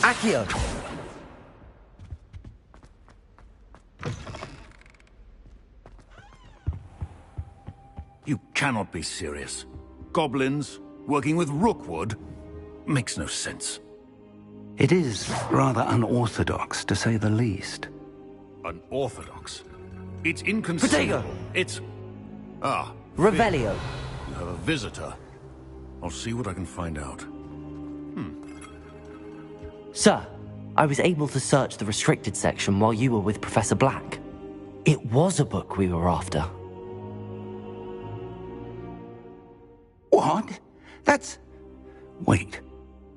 Accio! You cannot be serious. Goblins, working with Rookwood? Makes no sense. It is rather unorthodox, to say the least. Unorthodox? It's inconceivable. Protego! It's... Ah. Revelio. You have a visitor. I'll see what I can find out. Sir, I was able to search the restricted section while you were with Professor Black. It was a book we were after. What? That's... Wait.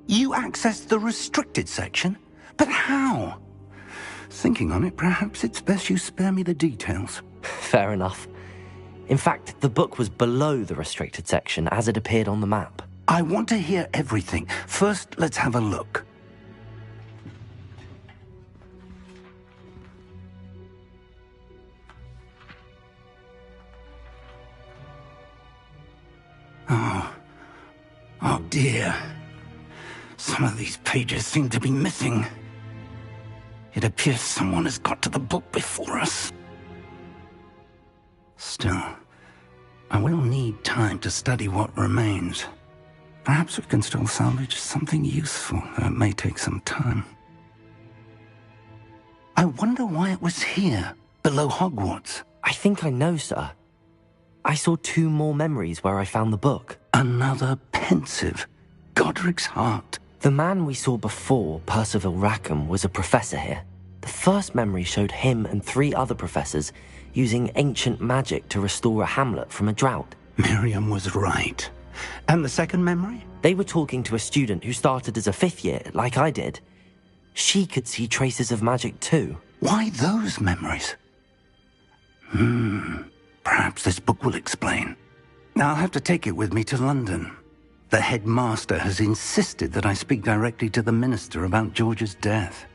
You accessed the restricted section? But how? Thinking on it, perhaps it's best you spare me the details. Fair enough. In fact, the book was below the restricted section as it appeared on the map. I want to hear everything. First, let's have a look. Oh dear. Some of these pages seem to be missing. It appears someone has got to the book before us. Still, I will need time to study what remains. Perhaps we can still salvage something useful, though it may take some time. I wonder why it was here, below Hogwarts. I think I know, sir. I saw 2 more memories where I found the book. Another pensive. Godric's heart. The man we saw before, Percival Rackham, was a professor here. The first memory showed him and 3 other professors using ancient magic to restore a hamlet from a drought. Miriam was right. And the second memory? They were talking to a student who started as a 5th year, like I did. She could see traces of magic too. Why those memories? Perhaps this book will explain. I'll have to take it with me to London. The headmaster has insisted that I speak directly to the minister about George's death.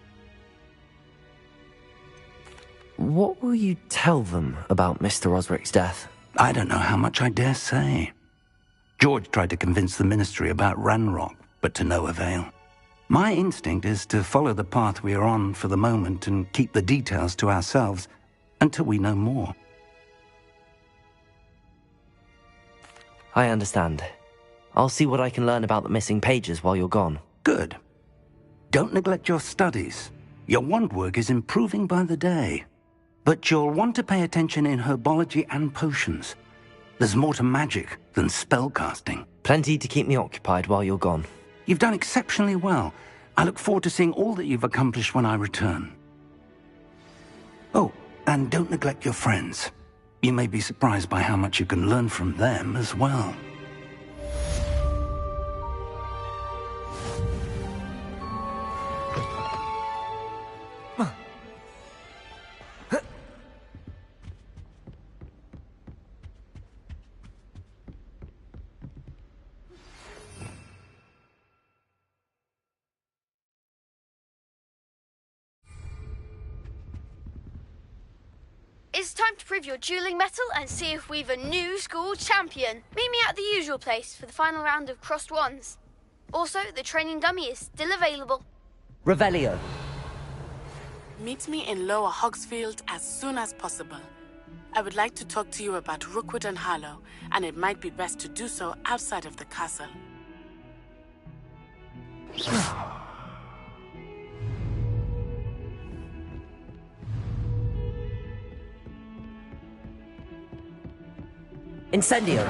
What will you tell them about Mr. Osric's death? I don't know how much I dare say. George tried to convince the ministry about Ranrock, but to no avail. My instinct is to follow the path we are on for the moment and keep the details to ourselves until we know more. I understand. I'll see what I can learn about the missing pages while you're gone. Good. Don't neglect your studies. Your wand work is improving by the day. But you'll want to pay attention in herbology and potions. There's more to magic than spellcasting. Plenty to keep me occupied while you're gone. You've done exceptionally well. I look forward to seeing all that you've accomplished when I return. Oh, and don't neglect your friends. You may be surprised by how much you can learn from them as well. It's time to prove your dueling mettle and see if we've a new school champion. Meet me at the usual place for the final round of crossed wands. Also, the training dummy is still available. Revelio. Meet me in Lower Hogsfield as soon as possible. I would like to talk to you about Rookwood and Harlow, and it might be best to do so outside of the castle. Incendio.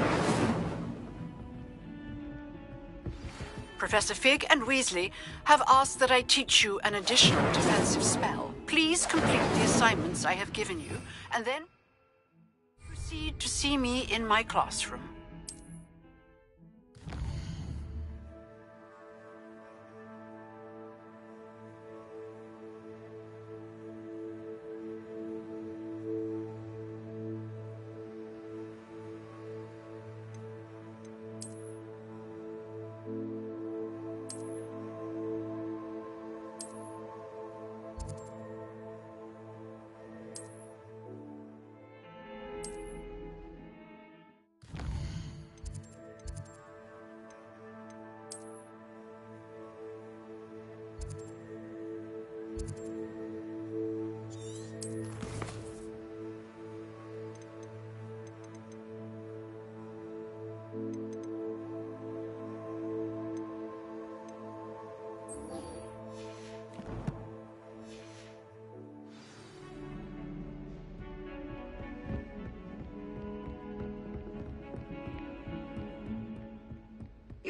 Professor Fig and Weasley have asked that I teach you an additional defensive spell. Please complete the assignments I have given you, and then proceed to see me in my classroom.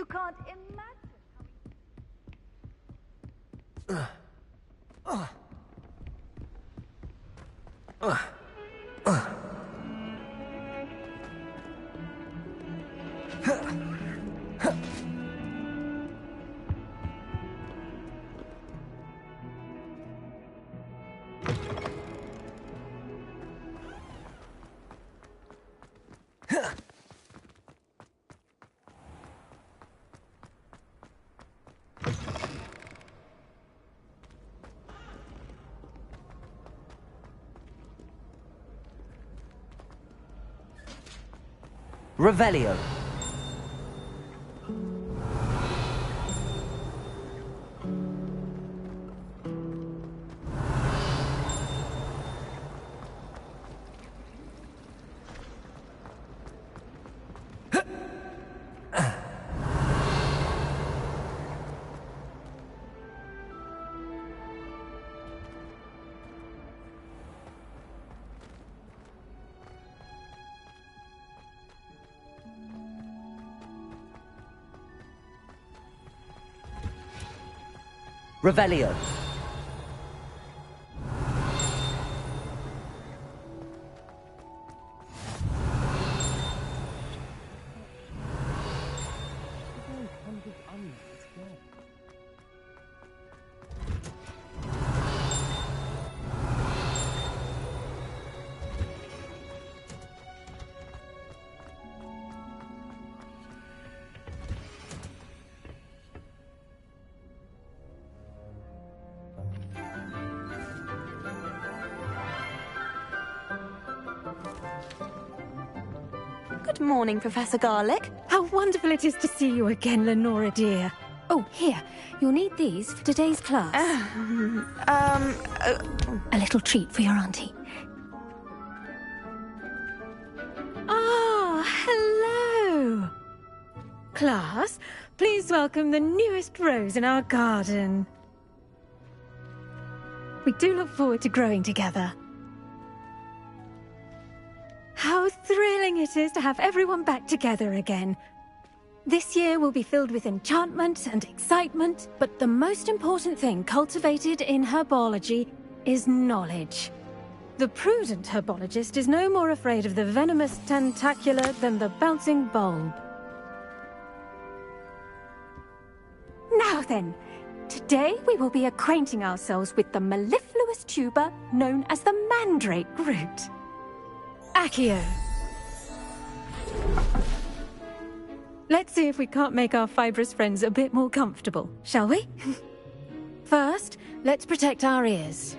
You can't imagine Revelio. Revelio. Good morning, Professor Garlick. How wonderful it is to see you again, Lenora dear. Oh, here. You'll need these for today's class. A little treat for your auntie. Ah, hello. Class, please welcome the newest rose in our garden. We do look forward to growing together. How thrilling it is to have everyone back together again. This year will be filled with enchantment and excitement, but the most important thing cultivated in herbology is knowledge. The prudent herbologist is no more afraid of the venomous tentacula than the bouncing bulb. Now then, today we will be acquainting ourselves with the mellifluous tuber known as the mandrake root. Accio. Let's see if we can't make our fibrous friends a bit more comfortable, shall we? First, let's protect our ears.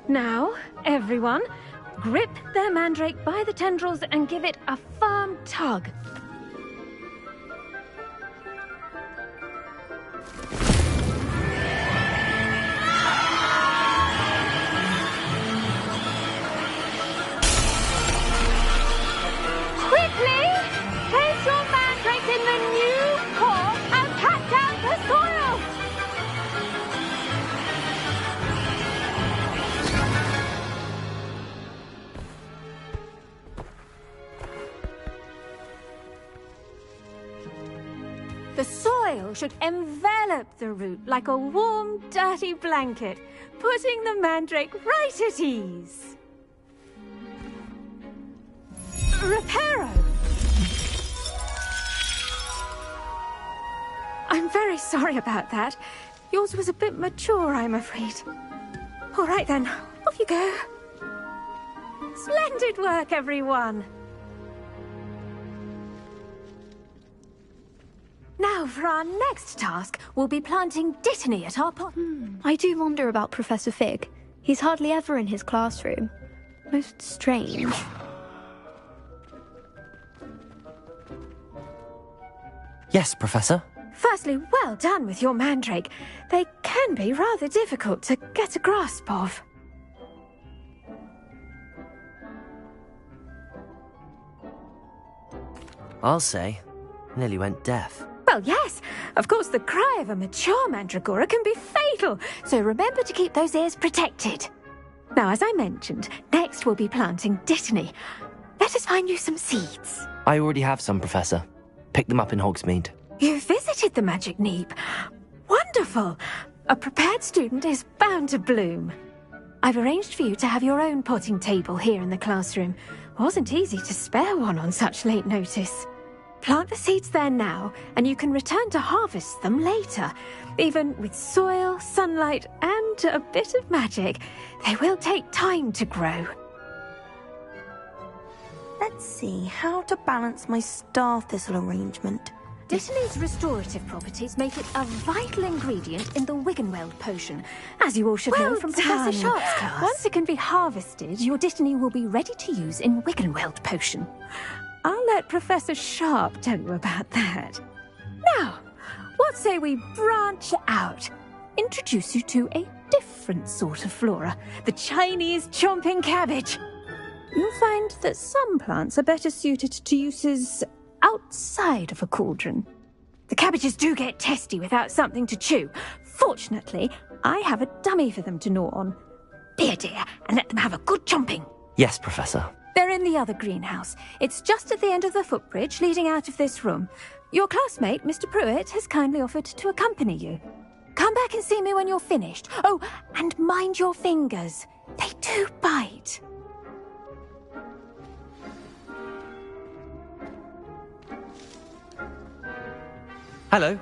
Now, everyone, grip their mandrake by the tendrils and give it a firm tug. Place your mandrake in the new core and pat down the soil! The soil should envelop the root like a warm, dirty blanket, putting the mandrake right at ease. Reparo! I'm very sorry about that. Yours was a bit mature, I'm afraid. All right then, off you go. Splendid work, everyone. Now, for our next task, we'll be planting Dittany at our pot. I do wonder about Professor Fig. He's hardly ever in his classroom. Most strange. Yes, Professor. Firstly, well done with your mandrake. They can be rather difficult to get a grasp of. I'll say. Nearly went deaf. Well, yes. Of course, the cry of a mature mandragora can be fatal, so remember to keep those ears protected. Now, as I mentioned, next we'll be planting Dittany. let us find you some seeds. I already have some, Professor. Picked them up in Hogsmeade. You visited the Magic Neep. Wonderful. A prepared student is bound to bloom. I've arranged for you to have your own potting table here in the classroom. Wasn't easy to spare one on such late notice. Plant the seeds there now, and you can return to harvest them later. Even with soil, sunlight, and a bit of magic, they will take time to grow. Let's see how to balance my star thistle arrangement. Dittany's restorative properties make it a vital ingredient in the Wiggenweld potion, as you all should know from Professor Sharp's class. Once it can be harvested, your Dittany will be ready to use in Wiggenweld potion. I'll let Professor Sharp tell you about that. Now, what say we branch out? Introduce you to a different sort of flora, the Chinese chomping cabbage. You'll find that some plants are better suited to uses outside of a cauldron. The cabbages do get testy without something to chew. Fortunately, I have a dummy for them to gnaw on. Be a dear and let them have a good chomping. Yes, Professor. They're in the other greenhouse. It's just at the end of the footbridge leading out of this room. Your classmate, Mr. Pruitt, has kindly offered to accompany you. Come back and see me when you're finished. Oh, and mind your fingers. They do bite. Hello.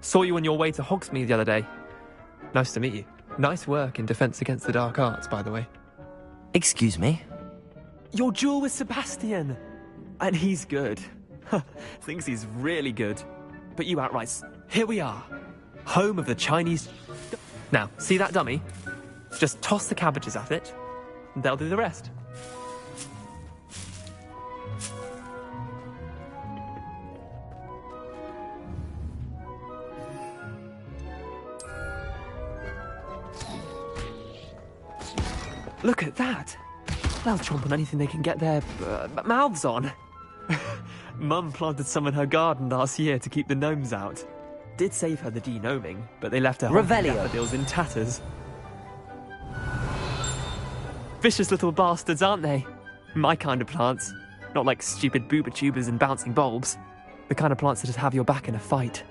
Saw you on your way to Hogsmeade the other day. Nice to meet you. Nice work in Defense Against the Dark Arts, by the way. Excuse me? Your duel with Sebastian! And he's good. Thinks he's really good. But you outright... Here we are. Home of the Chinese... Now, see that dummy? Just toss the cabbages at it, and they'll do the rest. Look at that! They'll chomp on anything they can get their mouths on. Mum planted some in her garden last year to keep the gnomes out. Did save her the de-gnoming, but they left her daffodils in tatters. Vicious little bastards, aren't they? My kind of plants. Not like stupid booba tubers and bouncing bulbs. The kind of plants that just have your back in a fight.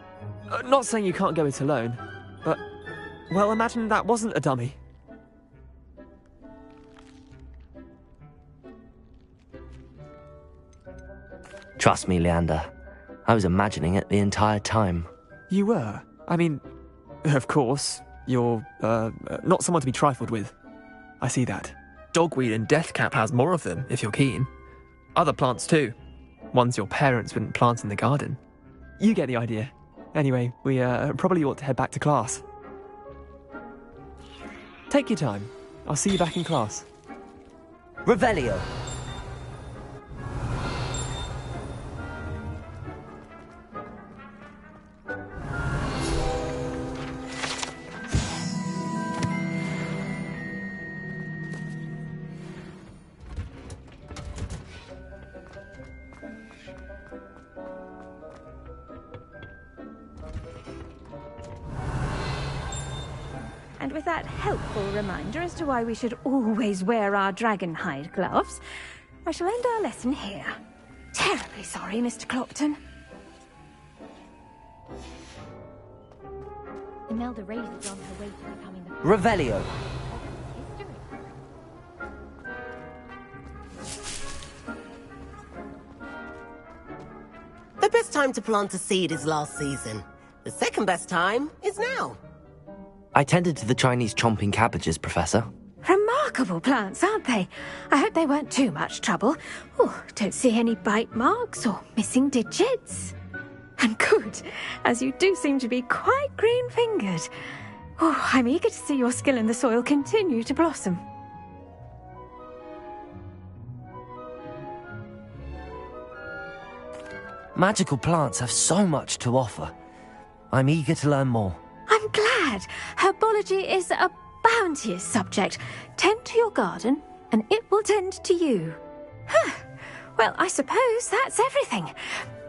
Not saying you can't go it alone, but... Well, imagine that wasn't a dummy. Trust me, Leander. I was imagining it the entire time. You were? I mean, of course, you're, not someone to be trifled with. I see that. Dogweed and deathcap has more of them, if you're keen. Other plants too. Ones your parents wouldn't plant in the garden. You get the idea. Anyway, we, probably ought to head back to class. Take your time. I'll see you back in class. Revelio! And with that helpful reminder as to why we should always wear our dragonhide gloves, I shall end our lesson here. Terribly sorry, Mr. Clopton. Imelda Raven's on her way to becoming the... Revelio! The best time to plant a seed is last season. The second best time is now. I tended to the Chinese chomping cabbages, Professor. Remarkable plants, aren't they? I hope they weren't too much trouble. Oh, don't see any bite marks or missing digits. And good, as you do seem to be quite green-fingered. Oh, I'm eager to see your skill in the soil continue to blossom. Magical plants have so much to offer. I'm eager to learn more. I'm glad. Herbology is a bounteous subject. Tend to your garden, and it will tend to you. Well, I suppose that's everything.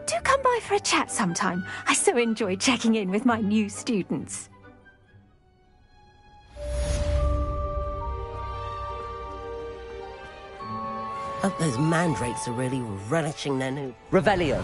Do come by for a chat sometime. I so enjoy checking in with my new students. Hope those mandrakes are really relishing their new... Revelio.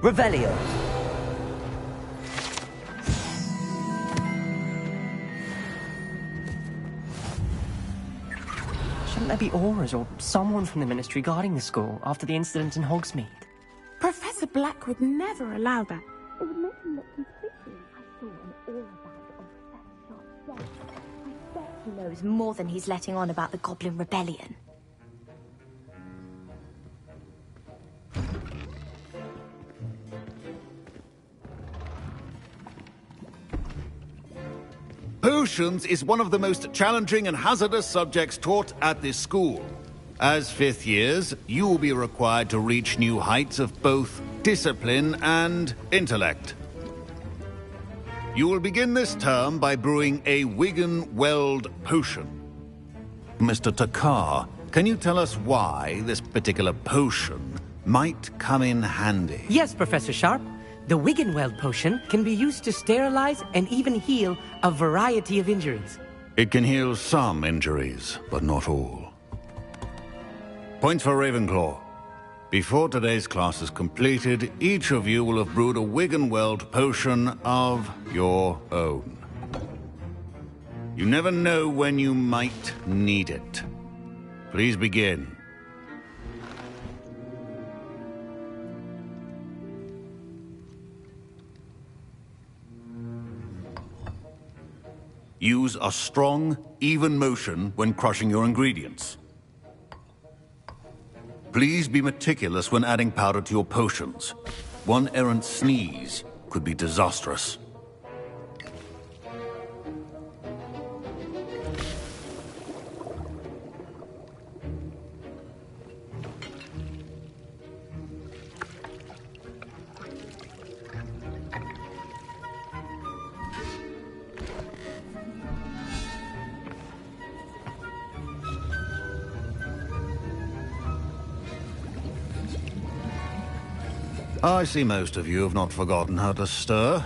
Revelio. Shouldn't there be auras or someone from the Ministry guarding the school after the incident in Hogsmeade? Professor Black would never allow that. It would make him look completely... I saw an aura bag on Professor Sharp's desk. I bet he knows more than he's letting on about the Goblin Rebellion. Potions is one of the most challenging and hazardous subjects taught at this school. As fifth years, you will be required to reach new heights of both discipline and intellect. You will begin this term by brewing a Wiggenweld potion. Mr. Takar, can you tell us why this particular potion might come in handy? Yes, Professor Sharp. The Wiggenweld potion can be used to sterilize and even heal a variety of injuries. It can heal some injuries, but not all. Points for Ravenclaw. Before today's class is completed, each of you will have brewed a Wiggenweld potion of your own. You never know when you might need it. Please begin. Use a strong, even motion when crushing your ingredients. Please be meticulous when adding powder to your potions. One errant sneeze could be disastrous. I see most of you have not forgotten how to stir.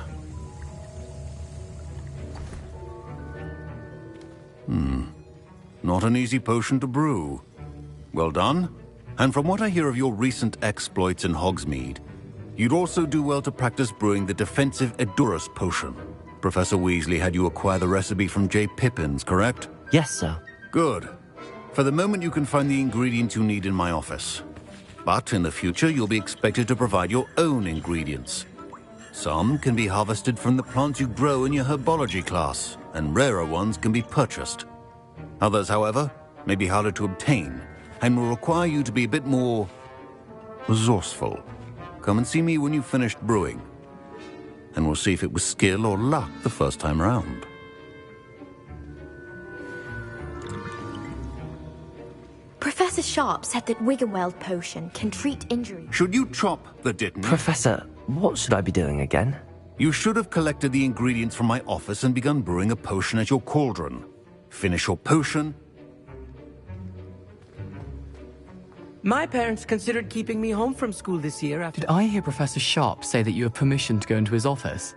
Not an easy potion to brew. Well done. And from what I hear of your recent exploits in Hogsmeade, you'd also do well to practice brewing the defensive Edurus potion. Professor Weasley had you acquire the recipe from J. Pippins, correct? Yes, sir. Good. For the moment, you can find the ingredients you need in my office. But in the future, you'll be expected to provide your own ingredients. Some can be harvested from the plants you grow in your herbology class, and rarer ones can be purchased. Others, however, may be harder to obtain, and will require you to be a bit more resourceful. Come and see me when you've finished brewing, and we'll see if it was skill or luck the first time round. Professor Sharp said that Wiggenweld potion can treat injuries. Should you chop the Dittany? Professor, what should I be doing again? You should have collected the ingredients from my office and begun brewing a potion at your cauldron. Finish your potion. My parents considered keeping me home from school this year after... Did I hear Professor Sharp say that you have permission to go into his office?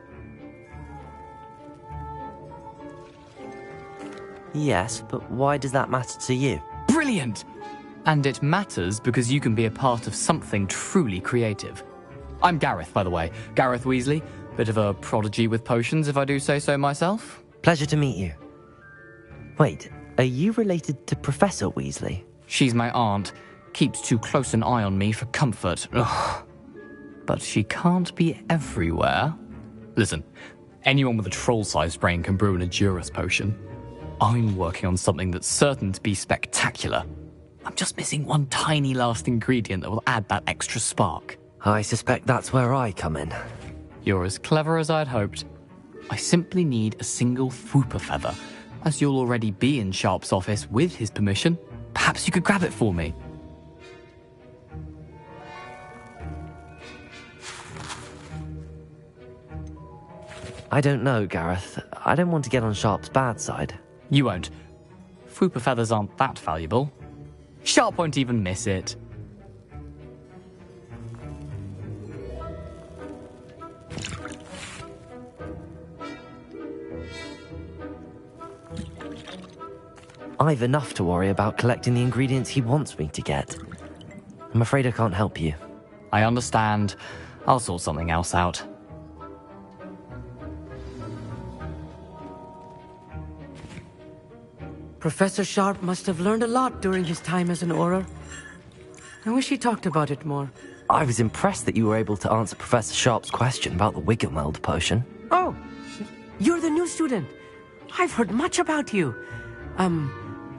Yes, but why does that matter to you? Brilliant! And it matters because you can be a part of something truly creative. I'm Gareth, by the way. Gareth Weasley. Bit of a prodigy with potions, if I do say so myself. Pleasure to meet you. Wait, are you related to Professor Weasley? She's my aunt. Keeps too close an eye on me for comfort. Ugh. But she can't be everywhere. Listen, anyone with a troll-sized brain can brew an Edurus potion. I'm working on something that's certain to be spectacular. I'm just missing one tiny last ingredient that will add that extra spark. I suspect that's where I come in. You're as clever as I'd hoped. I simply need a single Fwooper feather. As you'll already be in Sharp's office with his permission, perhaps you could grab it for me. I don't know, Gareth. I don't want to get on Sharp's bad side. You won't. Fwooper feathers aren't that valuable. Sharp won't even miss it. I've enough to worry about collecting the ingredients he wants me to get. I'm afraid I can't help you. I understand. I'll sort something else out. Professor Sharp must have learned a lot during his time as an Auror. I wish he talked about it more. I was impressed that you were able to answer Professor Sharp's question about the Wiggenweld potion. Oh, you're the new student. I've heard much about you.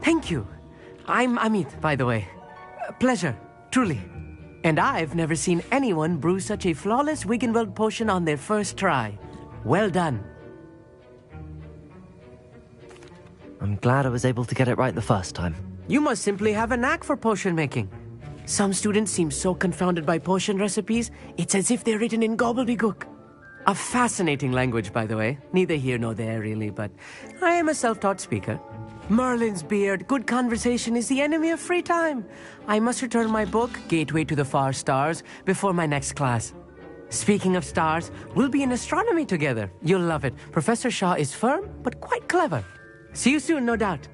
Thank you. I'm Amit, by the way. Pleasure, truly. And I've never seen anyone brew such a flawless Wiggenweld potion on their first try. Well done. I'm glad I was able to get it right the first time. You must simply have a knack for potion making. Some students seem so confounded by potion recipes, it's as if they're written in gobbledygook. A fascinating language, by the way. Neither here nor there, really, but I am a self-taught speaker. Merlin's beard, good conversation is the enemy of free time. I must return my book, Gateway to the Far Stars, before my next class. Speaking of stars, we'll be in astronomy together. You'll love it. Professor Shaw is firm, but quite clever. See you soon, no doubt.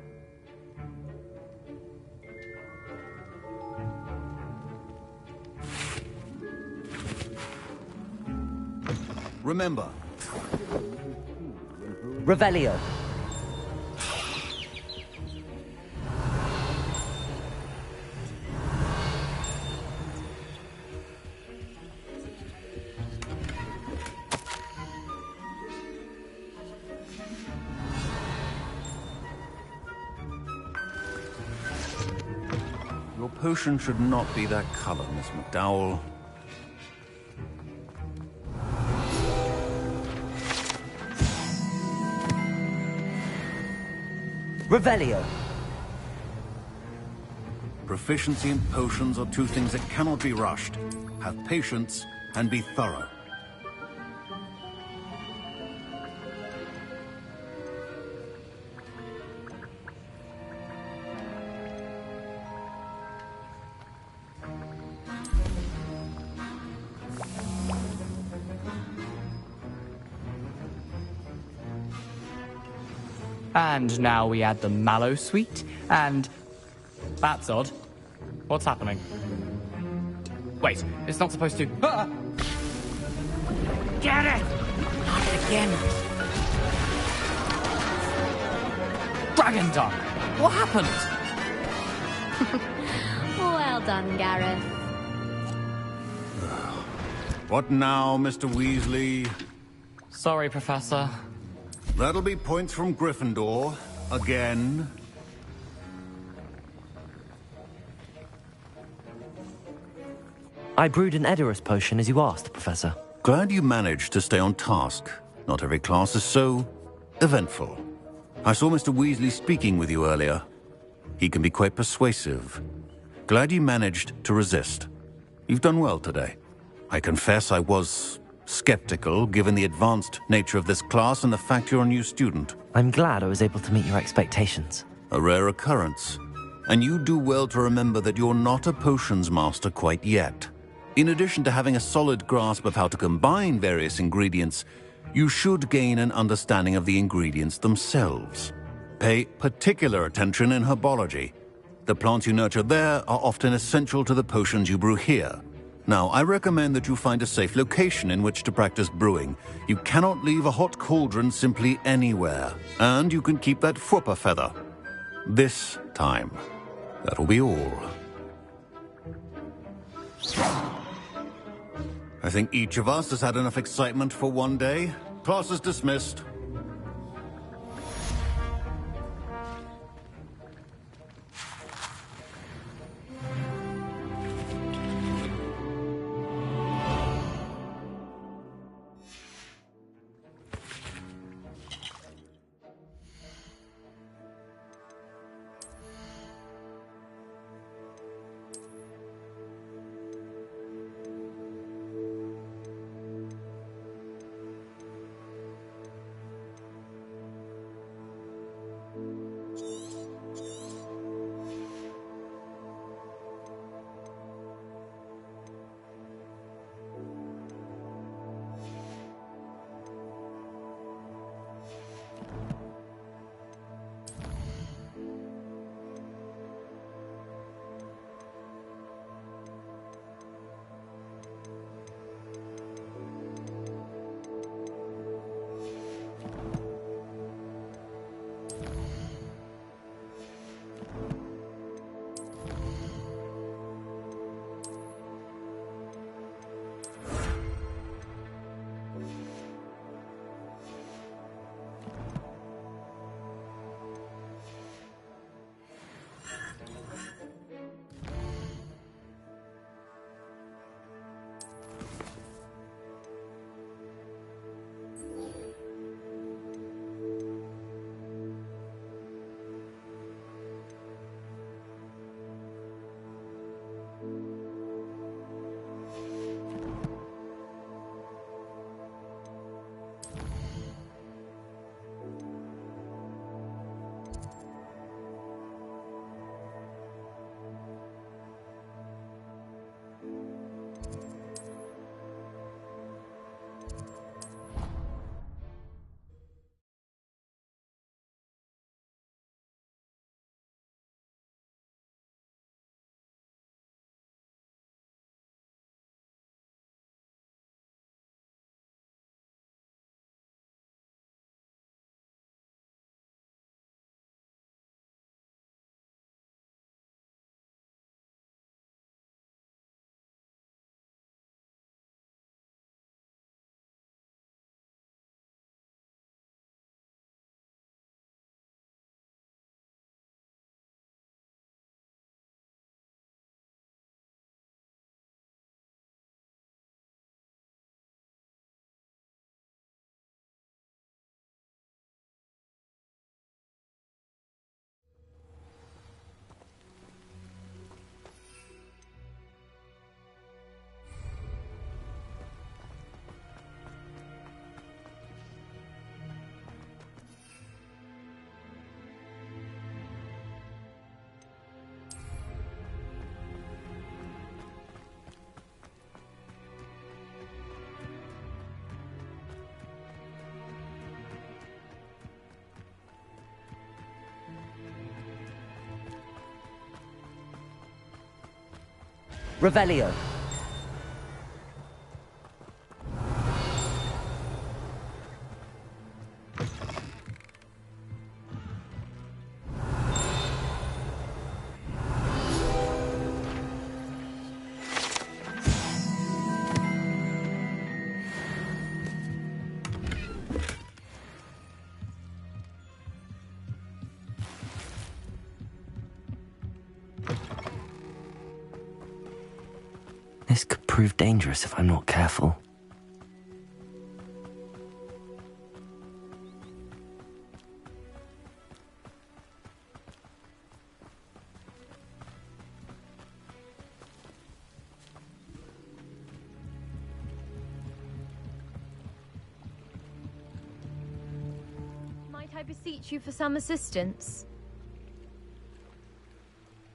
Remember. Revelio. Your potion should not be that color, Miss McDowell. Revelio. Proficiency in potions are two things that cannot be rushed. Have patience and be thorough. And now we add the mallow sweet, and... That's odd. What's happening? Wait, it's not supposed to... Ah! Get it! Not again. Dragon Duck! What happened? Well done, Gareth. What now, Mr. Weasley? Sorry, Professor. That'll be points from Gryffindor. Again. I brewed an Edurus potion as you asked, Professor. Glad you managed to stay on task. Not every class is so eventful. I saw Mr. Weasley speaking with you earlier. He can be quite persuasive. Glad you managed to resist. You've done well today. I confess I was skeptical, given the advanced nature of this class and the fact you're a new student. I'm glad I was able to meet your expectations. A rare occurrence. And you do well to remember that you're not a potions master quite yet. In addition to having a solid grasp of how to combine various ingredients, you should gain an understanding of the ingredients themselves. Pay particular attention in herbology. The plants you nurture there are often essential to the potions you brew here. Now, I recommend that you find a safe location in which to practice brewing. You cannot leave a hot cauldron simply anywhere. And you can keep that Fwooper feather. This time. That'll be all. I think each of us has had enough excitement for one day. Class is dismissed. Revelio. This could prove dangerous if I'm not careful. I beseech you for some assistance?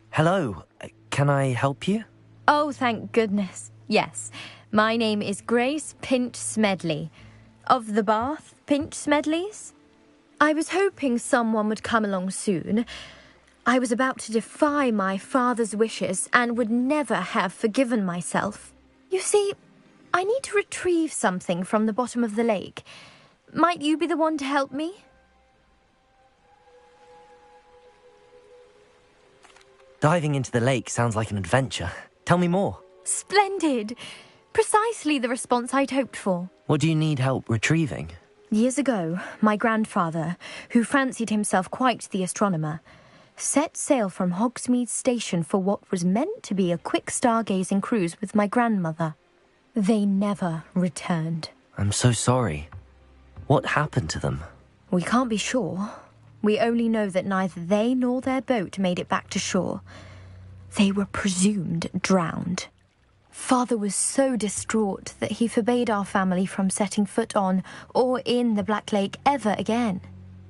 Hello, can I help you? Oh, thank goodness. Yes, my name is Grace Pinch Smedley, of the Bath Pinch Smedleys. I was hoping someone would come along soon. I was about to defy my father's wishes and would never have forgiven myself. You see, I need to retrieve something from the bottom of the lake. Might you be the one to help me? Diving into the lake sounds like an adventure. Tell me more. Splendid! Precisely the response I'd hoped for. What do you need help retrieving? Years ago, my grandfather, who fancied himself quite the astronomer, set sail from Hogsmeade Station for what was meant to be a quick stargazing cruise with my grandmother. They never returned. I'm so sorry. What happened to them? We can't be sure. We only know that neither they nor their boat made it back to shore. They were presumed drowned. Father was so distraught that he forbade our family from setting foot on or in the Black Lake ever again.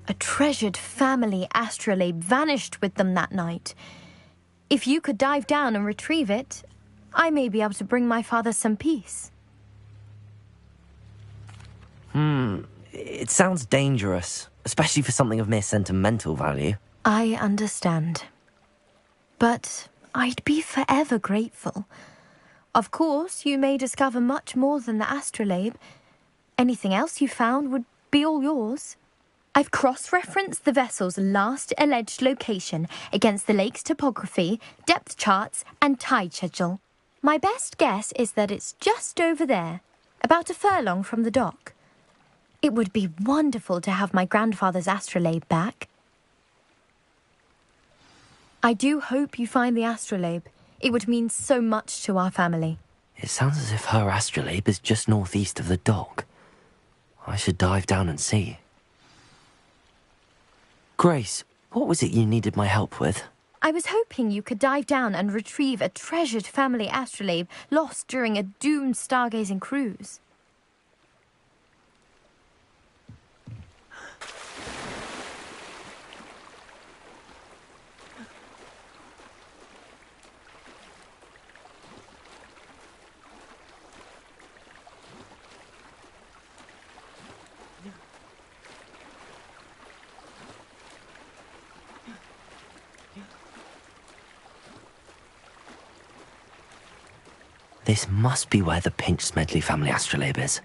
A treasured family astrolabe vanished with them that night. If you could dive down and retrieve it, I may be able to bring my father some peace. It sounds dangerous, especially for something of mere sentimental value. I understand. But I'd be forever grateful. Of course, you may discover much more than the astrolabe. Anything else you found would be all yours. I've cross-referenced the vessel's last alleged location against the lake's topography, depth charts, and tide schedule. My best guess is that it's just over there, about a furlong from the dock. It would be wonderful to have my grandfather's astrolabe back. I do hope you find the astrolabe. It would mean so much to our family. It sounds as if her astrolabe is just northeast of the dock. I should dive down and see. Grace, what was it you needed my help with? I was hoping you could dive down and retrieve a treasured family astrolabe lost during a doomed stargazing cruise. This must be where the Pinch Smedley family astrolabe is.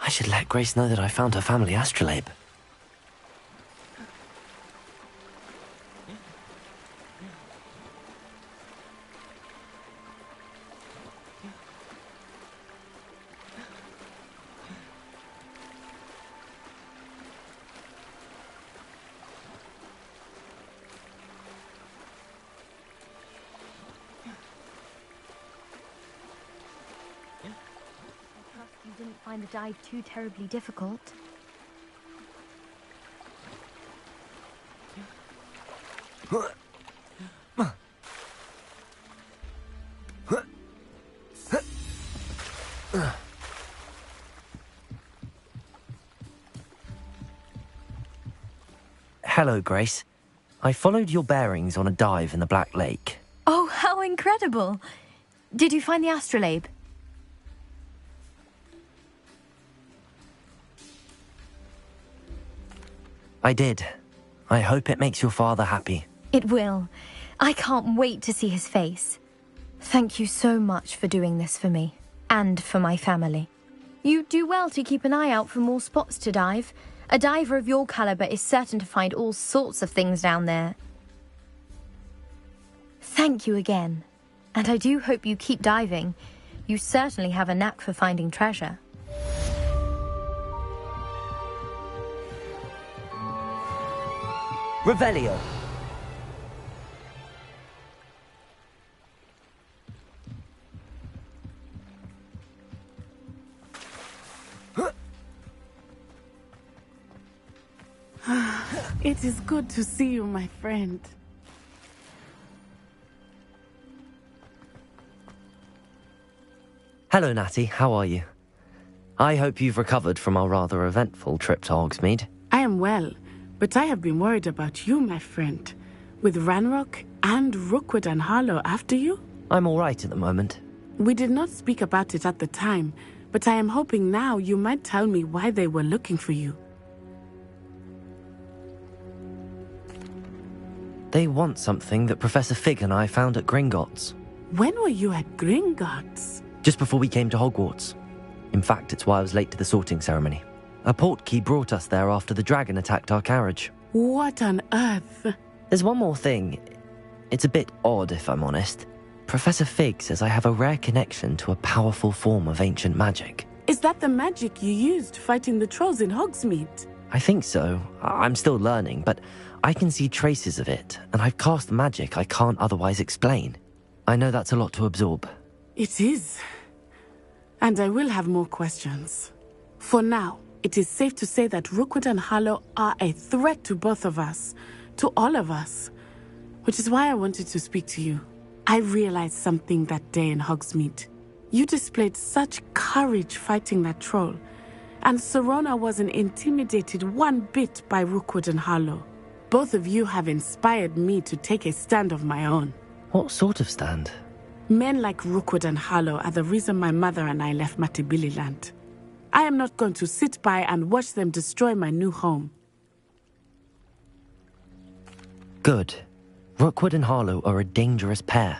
I should let Grace know that I found her family astrolabe. You didn't find the dive too terribly difficult. Hello, Grace. I followed your bearings on a dive in the Black Lake. Oh, how incredible! Did you find the astrolabe? I did. I hope it makes your father happy. It will. I can't wait to see his face. Thank you so much for doing this for me, and for my family. You do well to keep an eye out for more spots to dive. A diver of your caliber is certain to find all sorts of things down there. Thank you again. And I do hope you keep diving. You certainly have a knack for finding treasure. Revelio. It is good to see you, my friend. Hello, Natty. How are you? I hope you've recovered from our rather eventful trip to Hogsmeade. I am well, but I have been worried about you, my friend. With Ranrock and Rookwood and Harlow after you? I'm all right at the moment. We did not speak about it at the time, but I am hoping now you might tell me why they were looking for you. They want something that Professor Fig and I found at Gringotts. When were you at Gringotts? Just before we came to Hogwarts. In fact, it's why I was late to the sorting ceremony. A portkey brought us there after the dragon attacked our carriage. What on earth? There's one more thing. It's a bit odd, if I'm honest. Professor Fig says I have a rare connection to a powerful form of ancient magic. Is that the magic you used fighting the trolls in Hogsmeade? I think so. I'm still learning, but I can see traces of it, and I've cast magic I can't otherwise explain. I know that's a lot to absorb. It is. And I will have more questions. For now, it is safe to say that Rookwood and Harlow are a threat to both of us, to all of us, which is why I wanted to speak to you. I realized something that day in Hogsmeade. You displayed such courage fighting that troll, and Serona wasn't intimidated one bit by Rookwood and Harlow. Both of you have inspired me to take a stand of my own. What sort of stand? Men like Rookwood and Harlow are the reason my mother and I left Matabeleland. I am not going to sit by and watch them destroy my new home. Good. Rookwood and Harlow are a dangerous pair.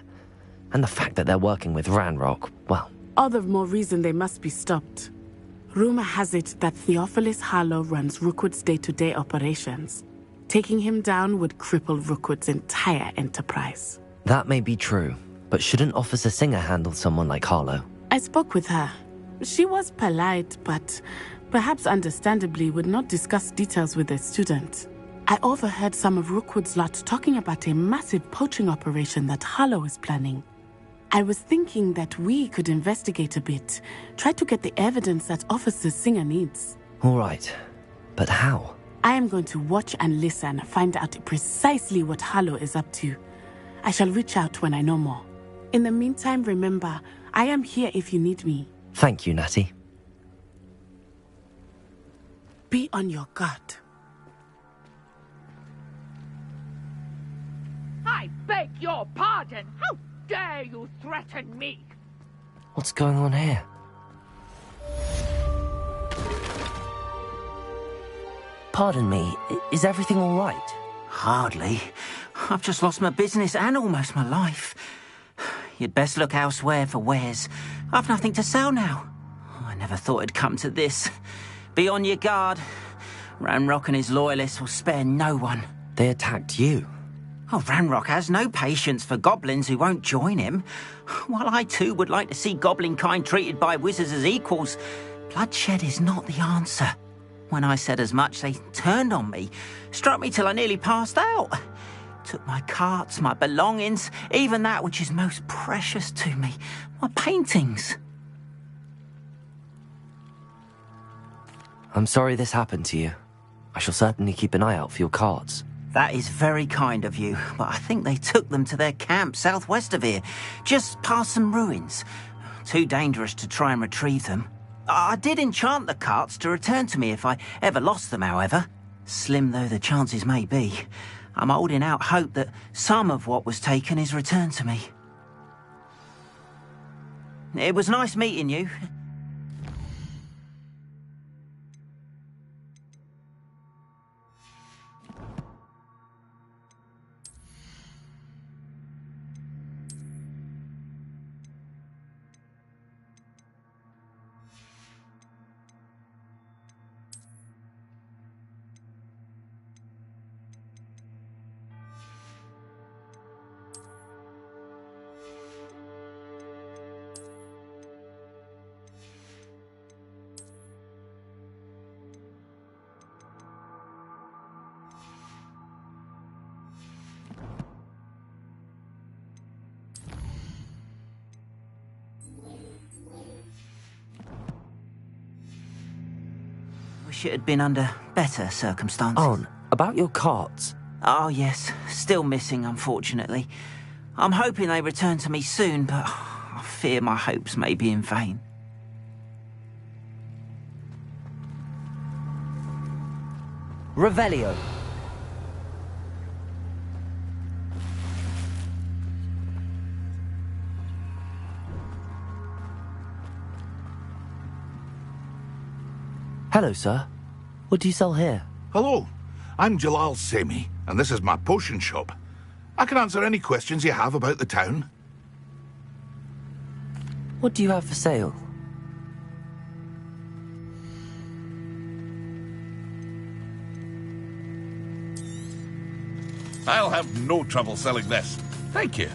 And the fact that they're working with Ranrock, well... All the more reason they must be stopped. Rumor has it that Theophilus Harlow runs Rookwood's day-to-day operations. Taking him down would cripple Rookwood's entire enterprise. That may be true, but shouldn't Officer Singer handle someone like Harlow? I spoke with her. She was polite, but perhaps understandably would not discuss details with a student. I overheard some of Rookwood's lot talking about a massive poaching operation that Harlow is planning. I was thinking that we could investigate a bit, try to get the evidence that Officer Singer needs. All right, but how? I am going to watch and listen, find out precisely what Harlow is up to. I shall reach out when I know more. In the meantime, remember, I am here if you need me. Thank you, Natty. Be on your guard. I beg your pardon. How dare you threaten me? What's going on here? Pardon me, is everything all right? Hardly. I've just lost my business and almost my life. You'd best look elsewhere for wares. I've nothing to sell now. I never thought it'd come to this. Be on your guard. Ranrock and his loyalists will spare no one. They attacked you? Oh, Ranrock has no patience for goblins who won't join him. While I too would like to see goblin kind treated by wizards as equals, bloodshed is not the answer. When I said as much, they turned on me, struck me till I nearly passed out. Took my carts, my belongings, even that which is most precious to me, my paintings. I'm sorry this happened to you. I shall certainly keep an eye out for your carts. That is very kind of you, but I think they took them to their camp southwest of here, just past some ruins. Too dangerous to try and retrieve them. I did enchant the carts to return to me if I ever lost them, however. Slim though the chances may be, I'm holding out hope that some of what was taken is returned to me. It was nice meeting you. Wish it had been under better circumstances. Arn, about your carts. Oh yes, still missing, unfortunately. I'm hoping they return to me soon, but I fear my hopes may be in vain. Revelio. Hello, sir. What do you sell here? Hello, I'm Jalal Semi, and this is my potion shop. I can answer any questions you have about the town. What do you have for sale? I'll have no trouble selling this. Thank you.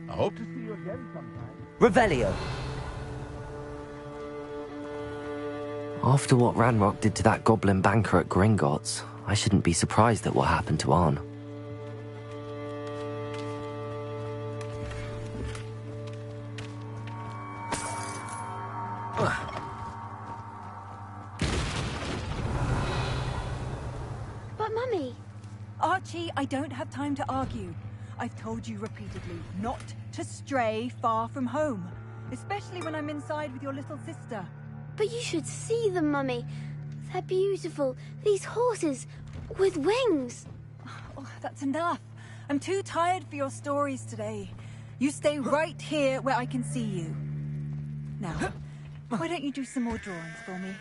I hope to see you again sometime. Revelio. After what Ranrock did to that goblin banker at Gringotts, I shouldn't be surprised at what happened to Arn. But Mummy... Archie, I don't have time to argue. I've told you repeatedly not to stray far from home, especially when I'm inside with your little sister. But you should see them, Mummy. They're beautiful. These horses with wings. Oh, that's enough. I'm too tired for your stories today. You stay right here where I can see you. Now, why don't you do some more drawings for me?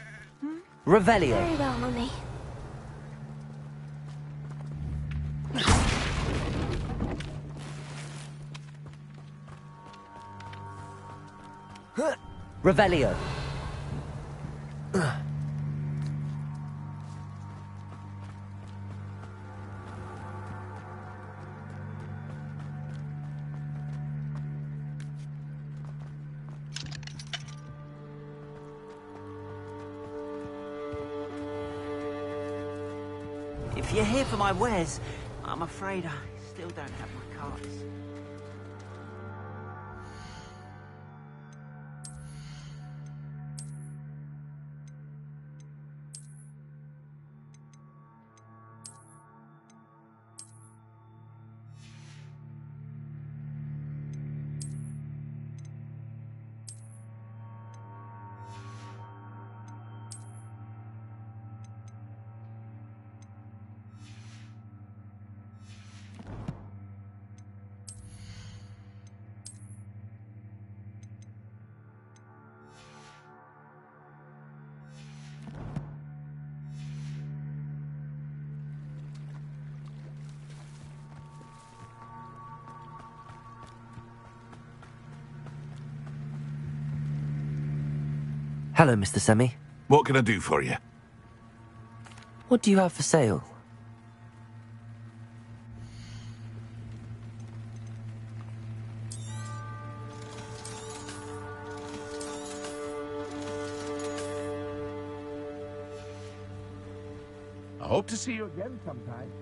Revelio. Very well, Mummy. Revelio. If you're here for my wares, I'm afraid I still don't have my cards. Hello, Mr. Semi. What can I do for you? What do you have for sale? I hope to see you again sometime.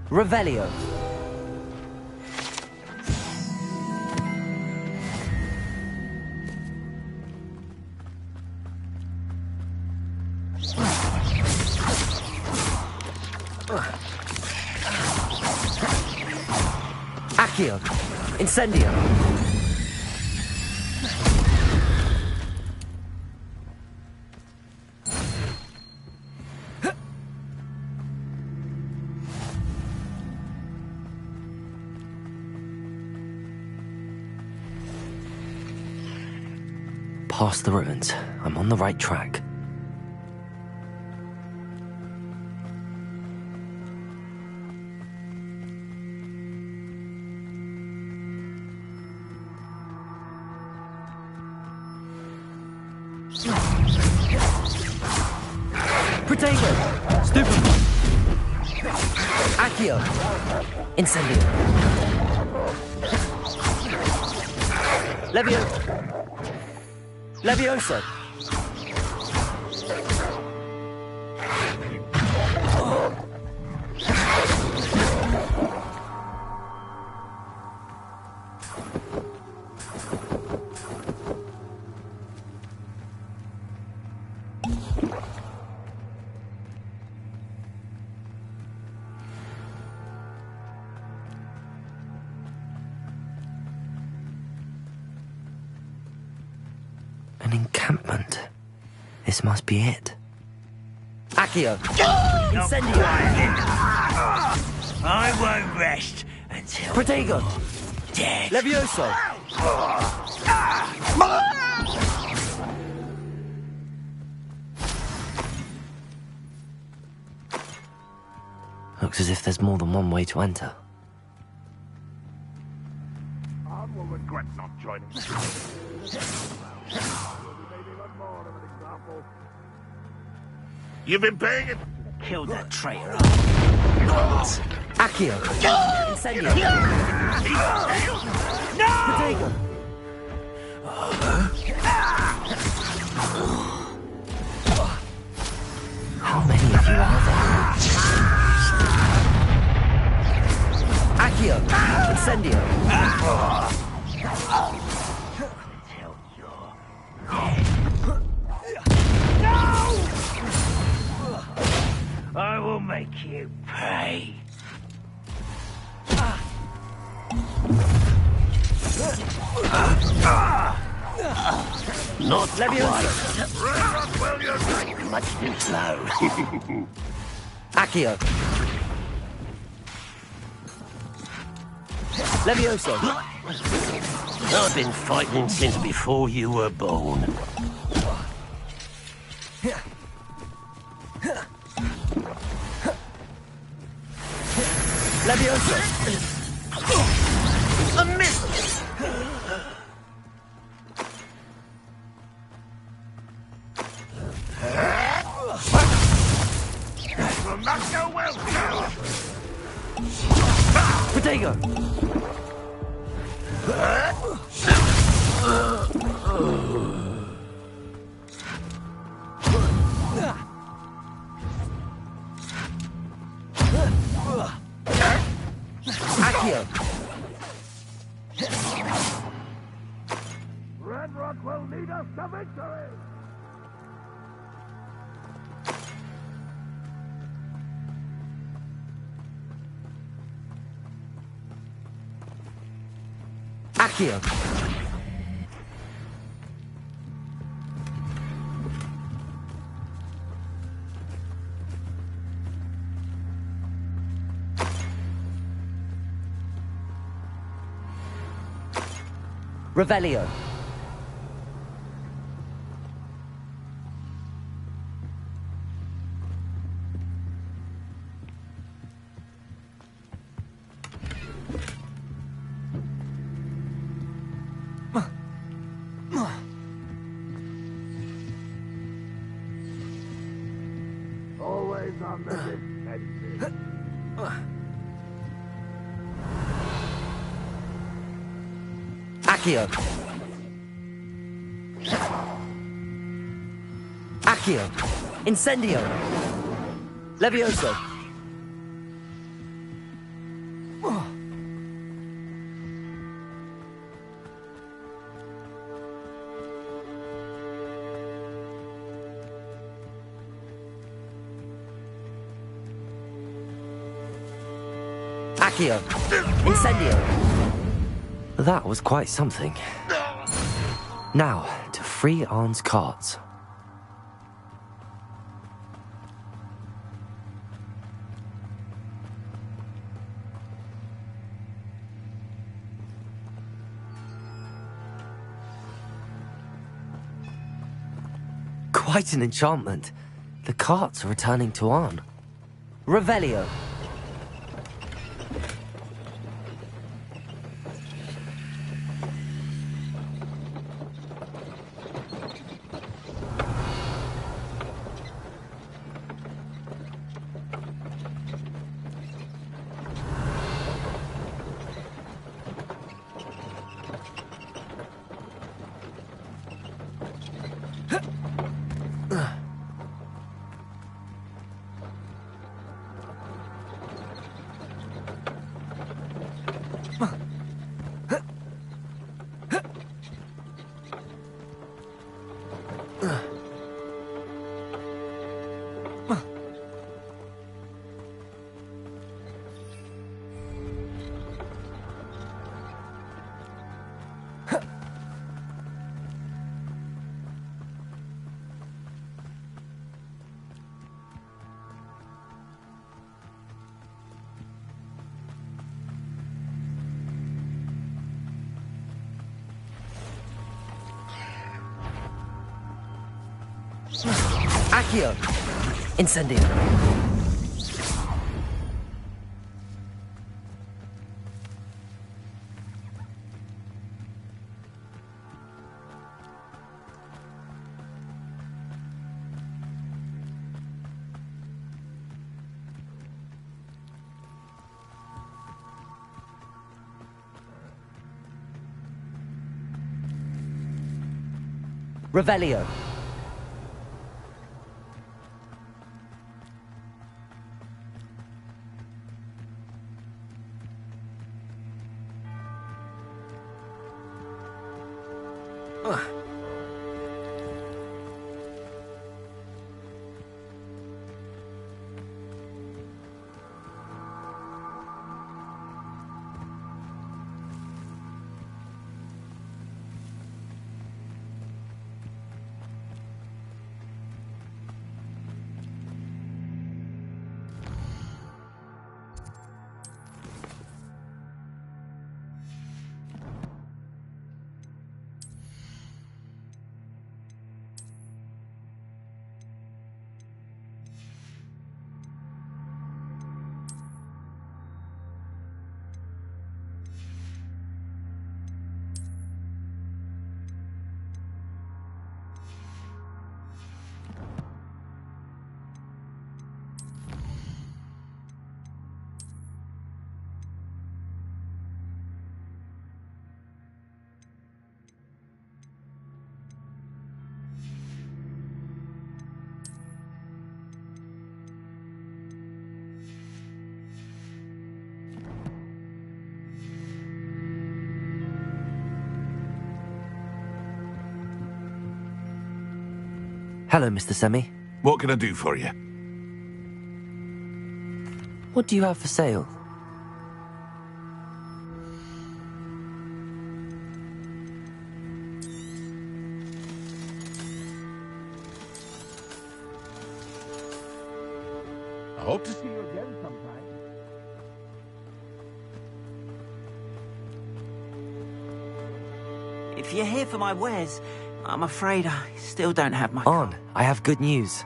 Revelio. Accio. Incendio. Past the ruins. I'm on the right track. Protego! Stupefy! Accio! Incendio! Levioso! An encampment. This must be it. Accio! Incendio! I won't rest until... Protego! Dead. Levioso! Looks as if there's more than one way to enter. I will regret not joining. You've been paying it. Kill that traitor. Accio! Incendio! No! Protego! How many of you are there? Accio! Incendio! I will make you pay. Not Levioso! Much too slow. Accio! Levioso! I've been fighting since before you were born. Levioso! A miss! Will not go well. Protego! Accio! Red Rock will lead us to victory. Accio! Revelio. Always on the defensive. Accio. Accio. Incendio. Levioso. Accio. Incendio. That was quite something. Now, to free Arn's carts. Quite an enchantment. The carts are returning to Arn. Revelio. Accio. Incendio. Revelio. Hello, Mr. Semi. What can I do for you? What do you have for sale? I hope to see you again sometime. if you're here for my wares, I'm afraid I still don't have my... On, I have good news.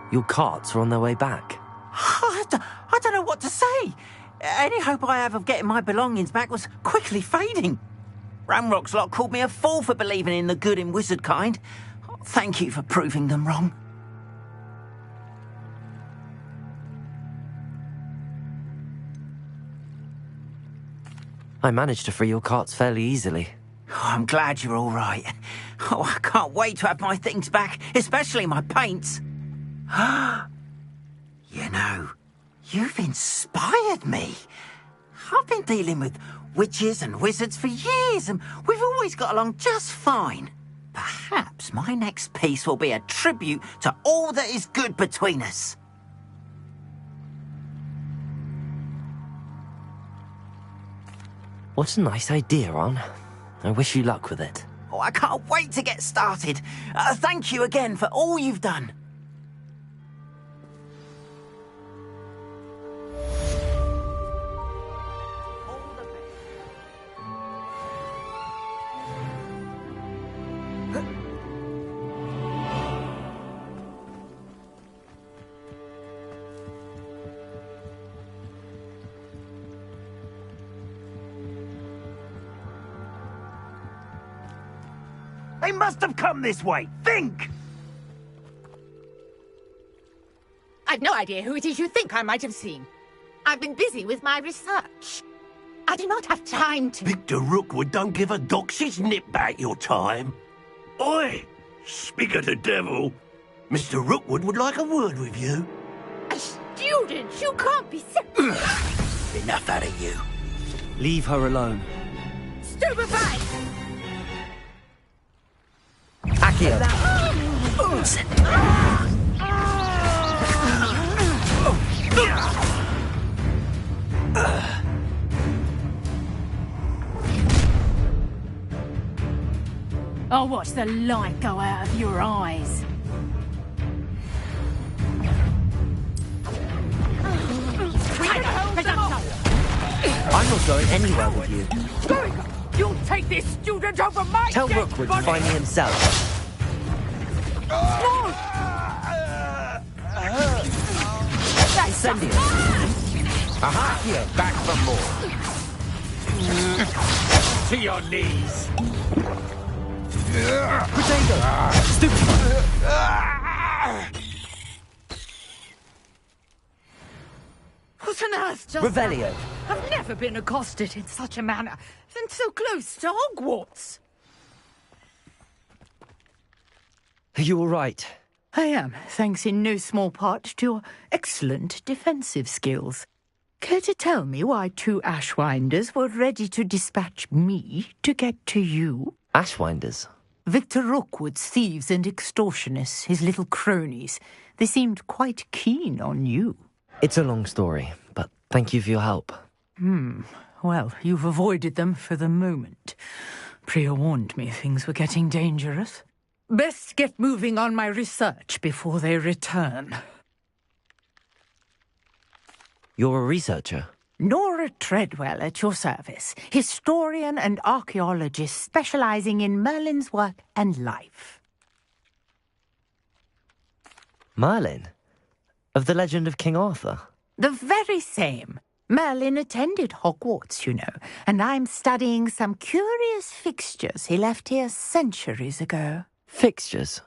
Your carts are on their way back. I don't know what to say. Any hope I have of getting my belongings back was quickly fading. Ramrock's lot called me a fool for believing in the good in wizard kind. Thank you for proving them wrong. I managed to free your carts fairly easily. Oh, I'm glad you're all right. Oh, I can't wait to have my things back, especially my paints. You know, you've inspired me. I've been dealing with witches and wizards for years, and we've always got along just fine. Perhaps my next piece will be a tribute to all that is good between us. What a nice idea, Ron. I wish you luck with it. Oh, I can't wait to get started. Thank you again for all you've done. They must have come this way. Think! I've no idea who it is you think I might have seen. I've been busy with my research. I do not have time to... Victor Rookwood don't give a doxy's nip back your time. Oi! Speak of the devil. Mr. Rookwood would like a word with you. A student? You can't be so... Enough out of you. Leave her alone. Stupefy! Accio! I'll watch the light go out of your eyes. I'm not going anywhere with you. You'll take this student over my Tell dead Rookwood to body. find me himself. Incendio. Aha! Here, back for more. To your knees. Potato! Stupid! What on earth does Revelio. that? I've never been accosted in such a manner, and so close to Hogwarts. Are you all right? I am, thanks in no small part to your excellent defensive skills. Care to tell me why two Ashwinders were ready to dispatch me to get to you? Ashwinders? Victor Rookwood's thieves and extortionists, his little cronies. They seemed quite keen on you. It's a long story, but thank you for your help. Well, you've avoided them for the moment. Priya warned me things were getting dangerous. Best get moving on my research before they return. You're a researcher? Nora Treadwell at your service, historian and archaeologist specializing in Merlin's work and life. Merlin? Of the legend of King Arthur? The very same. Merlin attended Hogwarts, you know, and I'm studying some curious fixtures he left here centuries ago. Fixtures?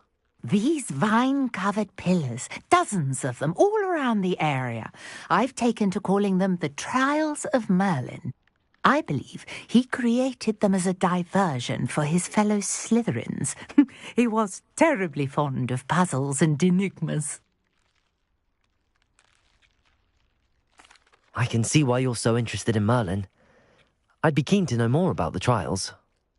These vine-covered pillars, dozens of them, all around the area. I've taken to calling them the Trials of Merlin. I believe he created them as a diversion for his fellow Slytherins. He was terribly fond of puzzles and enigmas. I can see why you're so interested in Merlin. I'd be keen to know more about the trials.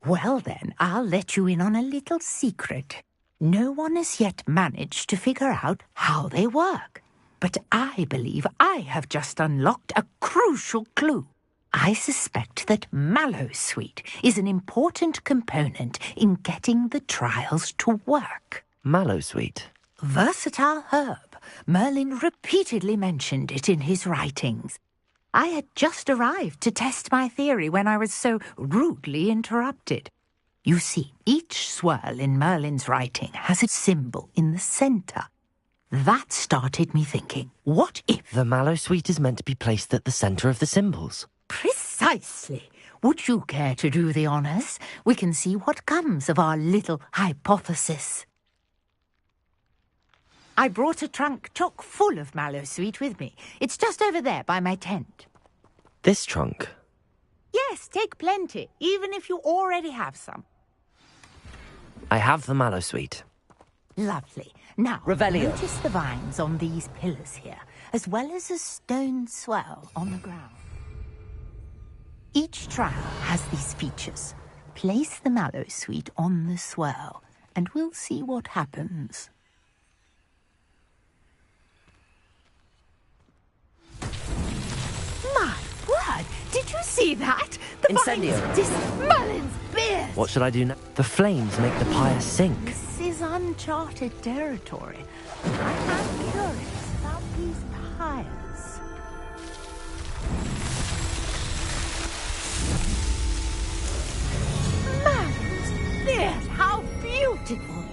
Well then, I'll let you in on a little secret. No one has yet managed to figure out how they work. But I believe I have just unlocked a crucial clue. I suspect that Mallowsweet is an important component in getting the trials to work. Mallowsweet? Versatile herb. Merlin repeatedly mentioned it in his writings. I had just arrived to test my theory when I was so rudely interrupted. You see, each swirl in Merlin's writing has a symbol in the center. That started me thinking, what if... The mallow sweet is meant to be placed at the center of the symbols. Precisely. Would you care to do the honors? We can see what comes of our little hypothesis. I brought a trunk chock full of mallow sweet with me. It's just over there by my tent. This trunk? Yes, take plenty, even if you already have some. I have the mallow sweet. Lovely. Now, Revelio. Notice the vines on these pillars here, as well as a stone swell on the ground. Each trial has these features. Place the mallow sweet on the swell, and we'll see what happens. My word! Did you see that? The Incendio. Merlin's beard! What should I do now? The flames make the pyre sink. This is uncharted territory. I am curious about these pyres. Merlin's beard! How beautiful!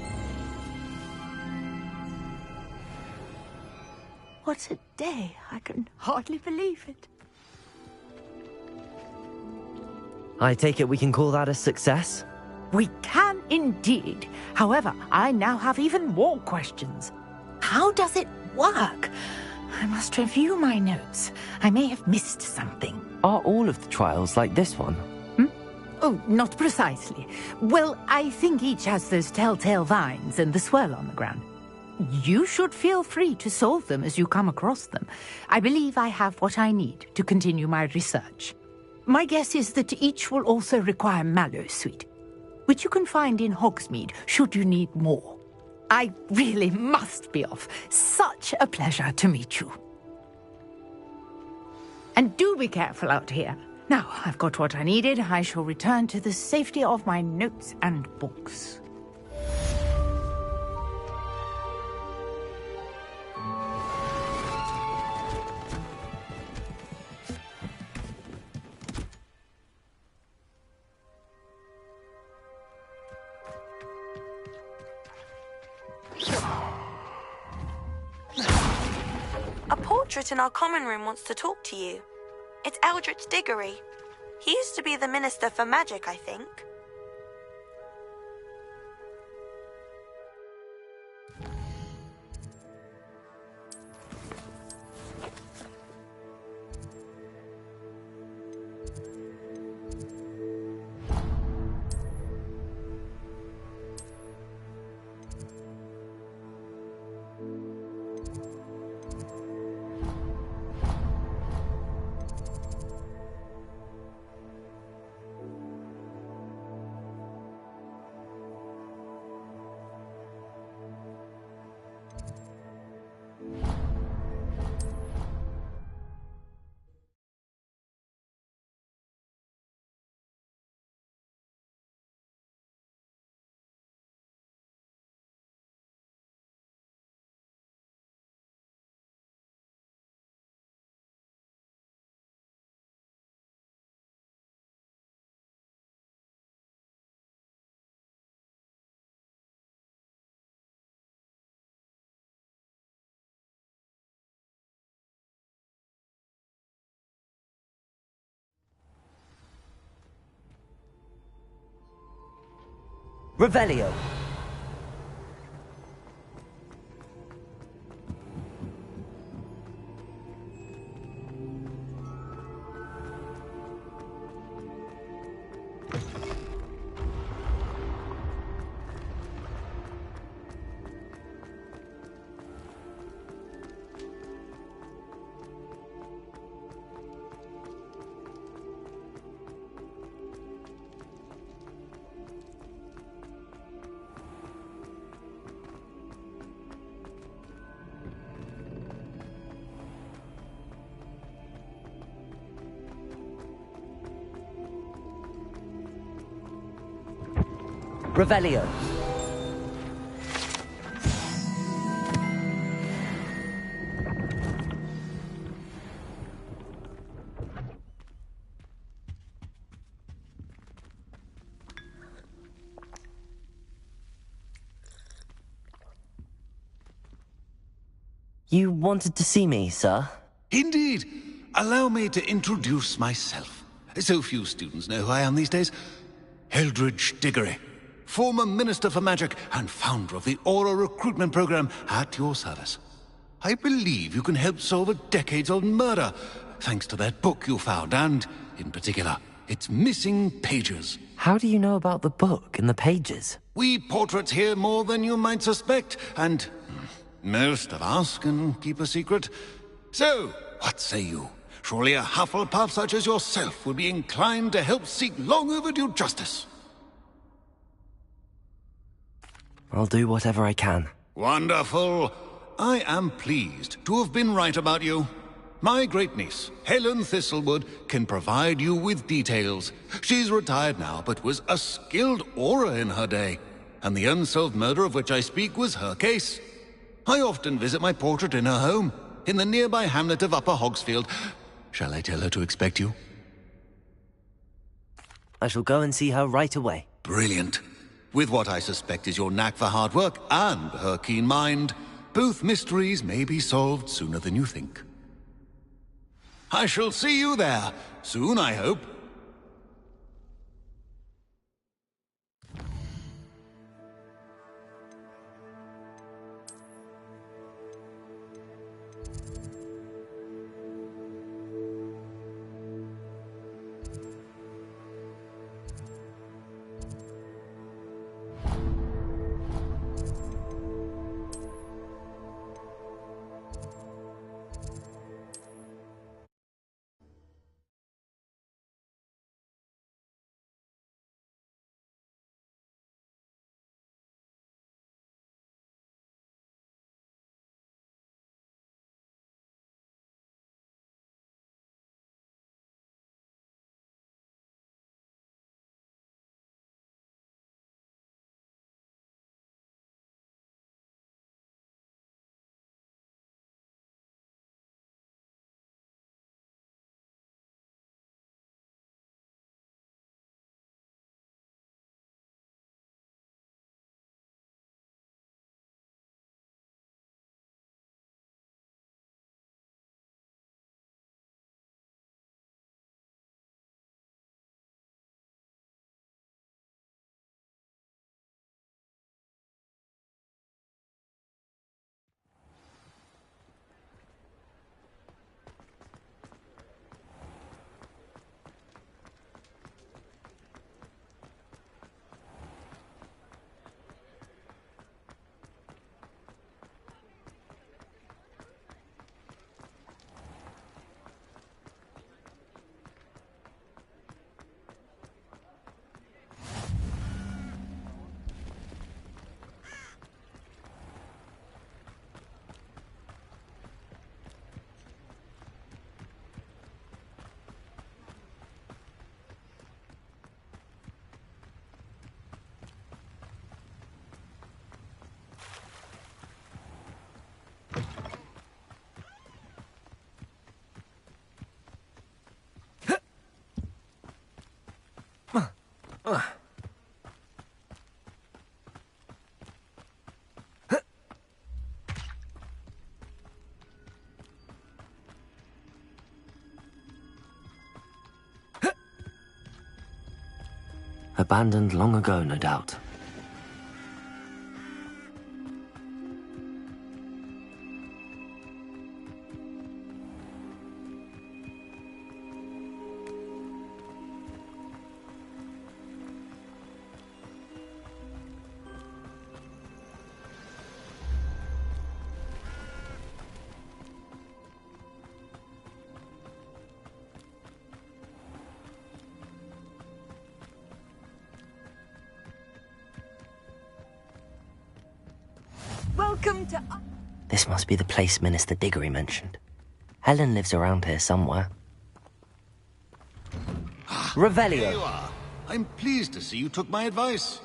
What a day! I can hardly believe it. I take it we can call that a success? We can indeed. However, I now have even more questions. How does it work? I must review my notes. I may have missed something. Are all of the trials like this one? Oh, not precisely. Well, I think each has those telltale vines and the swirl on the ground. You should feel free to solve them as you come across them. I believe I have what I need to continue my research. My guess is that each will also require mallow sweet, which you can find in Hogsmeade should you need more. I really must be off. Such a pleasure to meet you. And do be careful out here. Now, I've got what I needed. I shall return to the safety of my notes and books. A portrait in our common room wants to talk to you. It's Eldritch Diggory. He used to be the Minister for Magic, I think. Revelio. Revelio. You wanted to see me, sir? Indeed. Allow me to introduce myself. So few students know who I am these days. Eldridge Diggory, former Minister for Magic and founder of the Aura Recruitment Program, at your service. I believe you can help solve a decades-old murder, thanks to that book you found, and, in particular, its missing pages. How do you know about the book and the pages? We portraits hear more than you might suspect, and most of us can keep a secret. So, what say you? Surely a Hufflepuff such as yourself would be inclined to help seek long overdue justice. I'll do whatever I can. Wonderful. I am pleased to have been right about you. My great-niece, Helen Thistlewood, can provide you with details. She's retired now, but was a skilled aura in her day. And the unsolved murder of which I speak was her case. I often visit my portrait in her home, in the nearby hamlet of Upper Hogsfield. Shall I tell her to expect you? I shall go and see her right away. Brilliant. With what I suspect is your knack for hard work and her keen mind, both mysteries may be solved sooner than you think. I shall see you there, soon I hope. Abandoned long ago, no doubt. Welcome to... This must be the place Minister Diggory mentioned. Helen lives around here somewhere. Revelio. Here you are. I'm pleased to see you took my advice.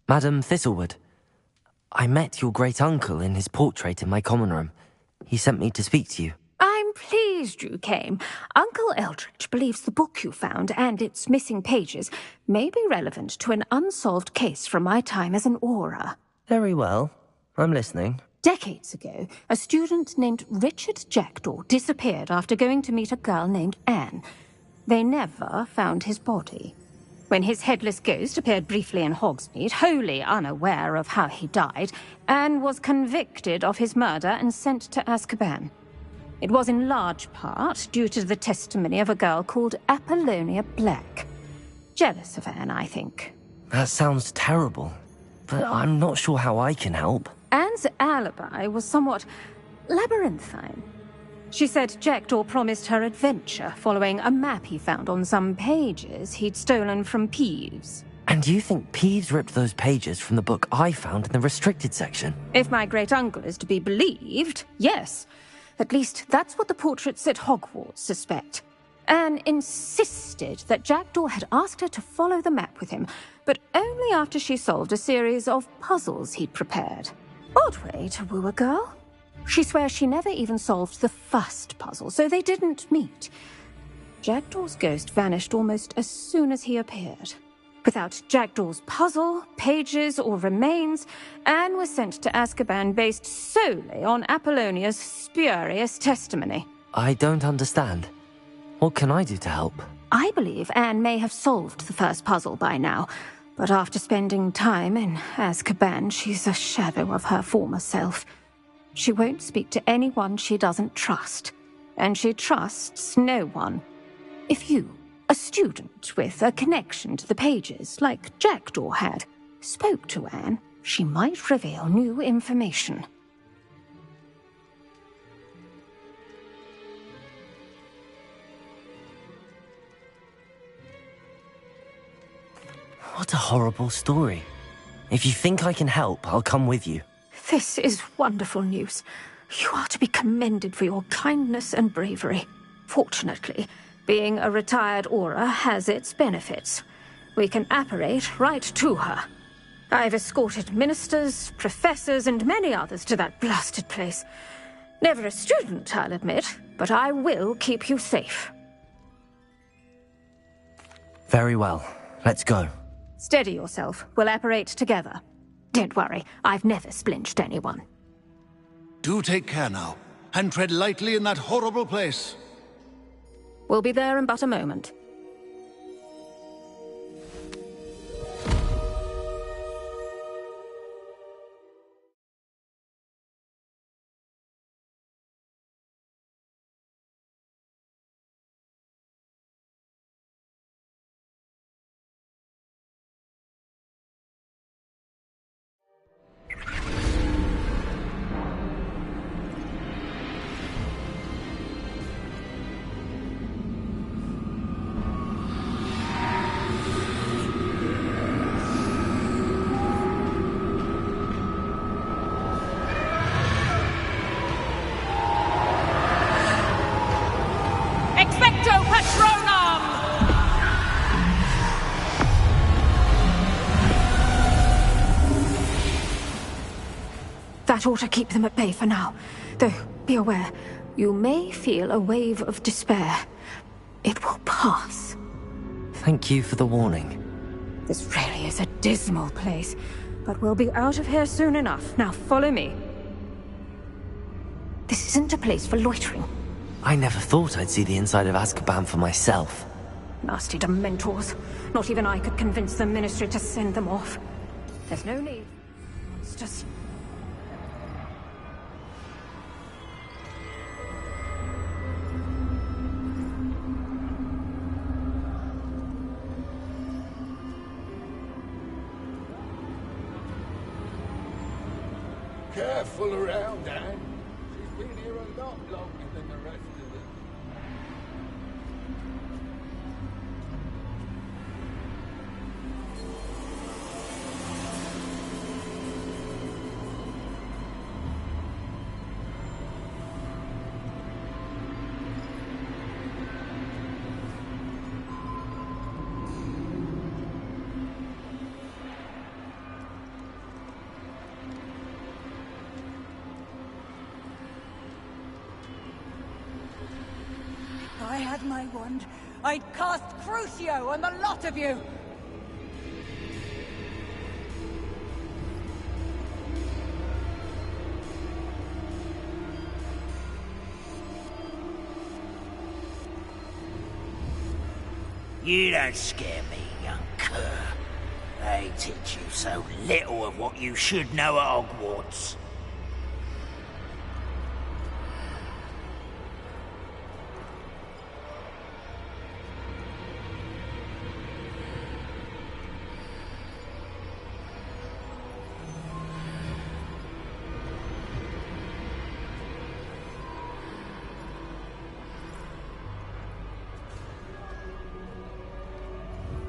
Madam Thistlewood, I met your great-uncle in his portrait in my common room. He sent me to speak to you. I'm pleased you came. Uncle Eldritch believes the book you found and its missing pages may be relevant to an unsolved case from my time as an aura. Very well. I'm listening. Decades ago, a student named Richard Jackdaw disappeared after going to meet a girl named Anne. They never found his body. When his headless ghost appeared briefly in Hogsmeade, wholly unaware of how he died, Anne was convicted of his murder and sent to Azkaban. It was in large part due to the testimony of a girl called Apollonia Black. Jealous of Anne, I think. That sounds terrible, but I'm not sure how I can help. Anne's alibi was somewhat labyrinthine. She said Jackdaw promised her adventure following a map he found on some pages he'd stolen from Peeves. And you think Peeves ripped those pages from the book I found in the restricted section? If my great-uncle is to be believed, yes. At least that's what the portraits at Hogwarts suspect. Anne insisted that Jackdaw had asked her to follow the map with him, but only after she solved a series of puzzles he'd prepared. Odd way to woo a girl. She swears she never even solved the first puzzle, so they didn't meet. Jackdaw's ghost vanished almost as soon as he appeared. Without Jackdaw's puzzle, pages, or remains, Anne was sent to Azkaban based solely on Apollonia's spurious testimony. I don't understand. What can I do to help? I believe Anne may have solved the first puzzle by now, but after spending time in Azkaban, she's a shadow of her former self. She won't speak to anyone she doesn't trust, and she trusts no one. If you, a student with a connection to the pages, like Jackdaw had, spoke to Anne, she might reveal new information. What a horrible story. If you think I can help, I'll come with you. This is wonderful news. You are to be commended for your kindness and bravery. Fortunately, being a retired aura has its benefits. We can apparate right to her. I've escorted ministers, professors, and many others to that blasted place. Never a student, I'll admit, but I will keep you safe. Very well. Let's go. Steady yourself. We'll apparate together. Don't worry, I've never splinched anyone. Do take care now, and tread lightly in that horrible place. We'll be there in but a moment. That ought to keep them at bay for now. Though, be aware, you may feel a wave of despair. It will pass. Thank you for the warning. This really is a dismal place, but we'll be out of here soon enough. Now follow me. This isn't a place for loitering. I never thought I'd see the inside of Azkaban for myself. Nasty Dementors. Not even I could convince the Ministry to send them off. There's no need. It's just... Careful around, Anne. She's been here a lot longer than the rest of them. had my wand, I'd cast Crucio on the lot of you! You don't scare me, young cur. They teach you so little of what you should know at Hogwarts.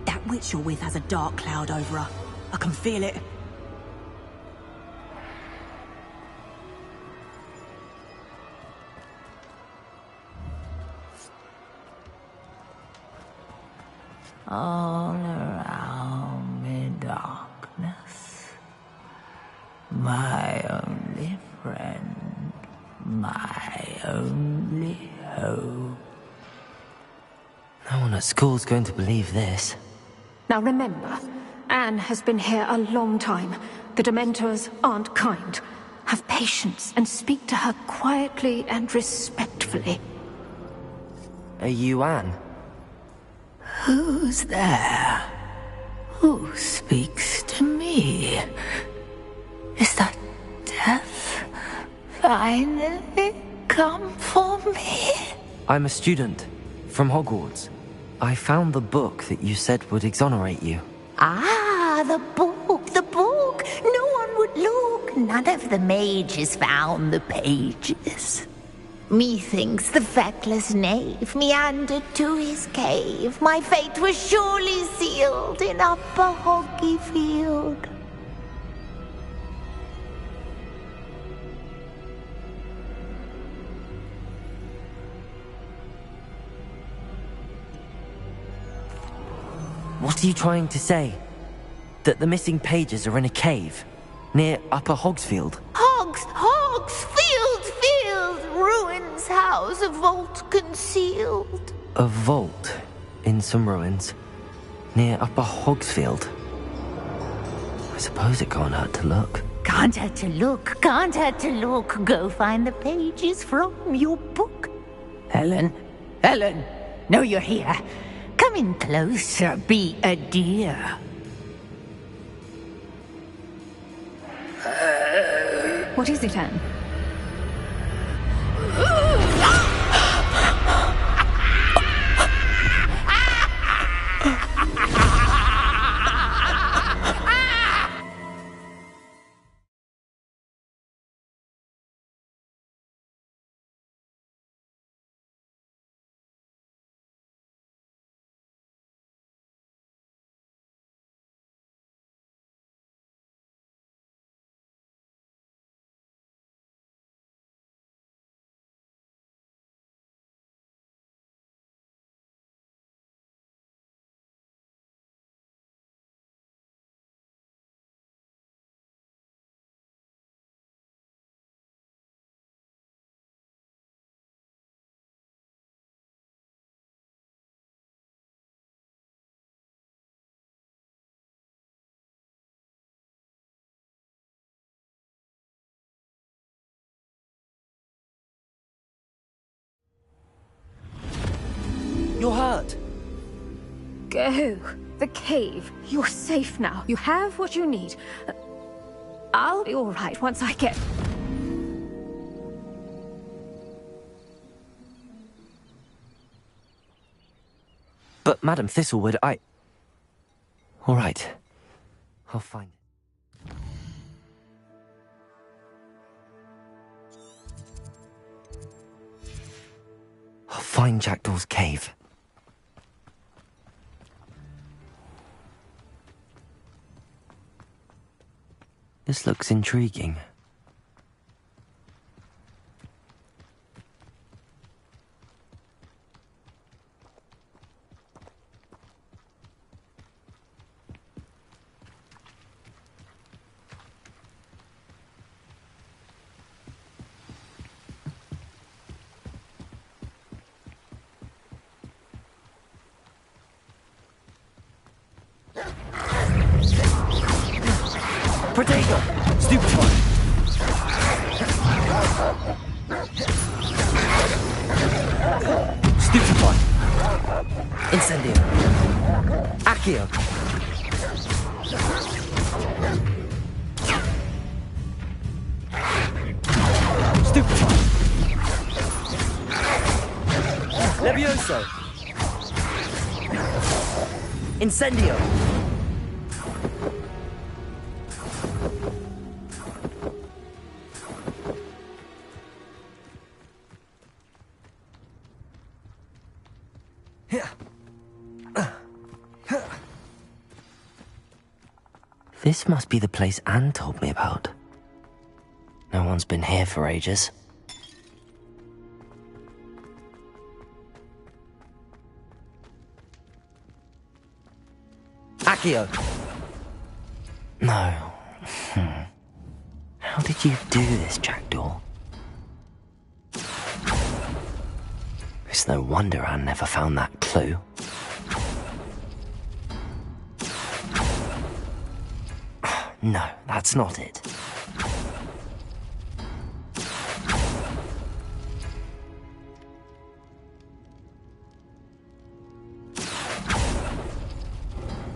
That witch you're with has a dark cloud over her. I can feel it. All around me darkness. My only friend. My only hope. No one at school's going to believe this. Now remember, Anne has been here a long time. The Dementors aren't kind. Have patience and speak to her quietly and respectfully. Are you Anne? Who's there? Who speaks to me? Is that death finally come for me? I'm a student from Hogwarts. I found the book that you said would exonerate you. Ah, the book, the book. No one would look. None of the mages found the pages. Methinks the feckless knave meandered to his cave. My fate was surely sealed in Upper Hoggyfield. What are you trying to say? That the missing pages are in a cave near Upper Hogsfield? Field, ruins house, a vault concealed. A vault in some ruins near Upper Hogsfield. I suppose it can't hurt to look. Can't hurt to look, can't hurt to look. Go find the pages from your book. Helen, know you're here. Come in closer, be a dear. What is it, Anne? You're hurt. Go. The cave. You're safe now. You have what you need. I'll be all right once I get... But Madam Thistlewood, All right. I'll find it. I'll find Jackdaw's cave. This looks intriguing. Protego! Stupefy! Stupefy! Incendio! Accio! Stupefy! Levioso! Incendio! This must be the place Anne told me about. No one's been here for ages. Accio! No. How did you do this, Jackdaw? It's no wonder Anne never found that clue. No, that's not it.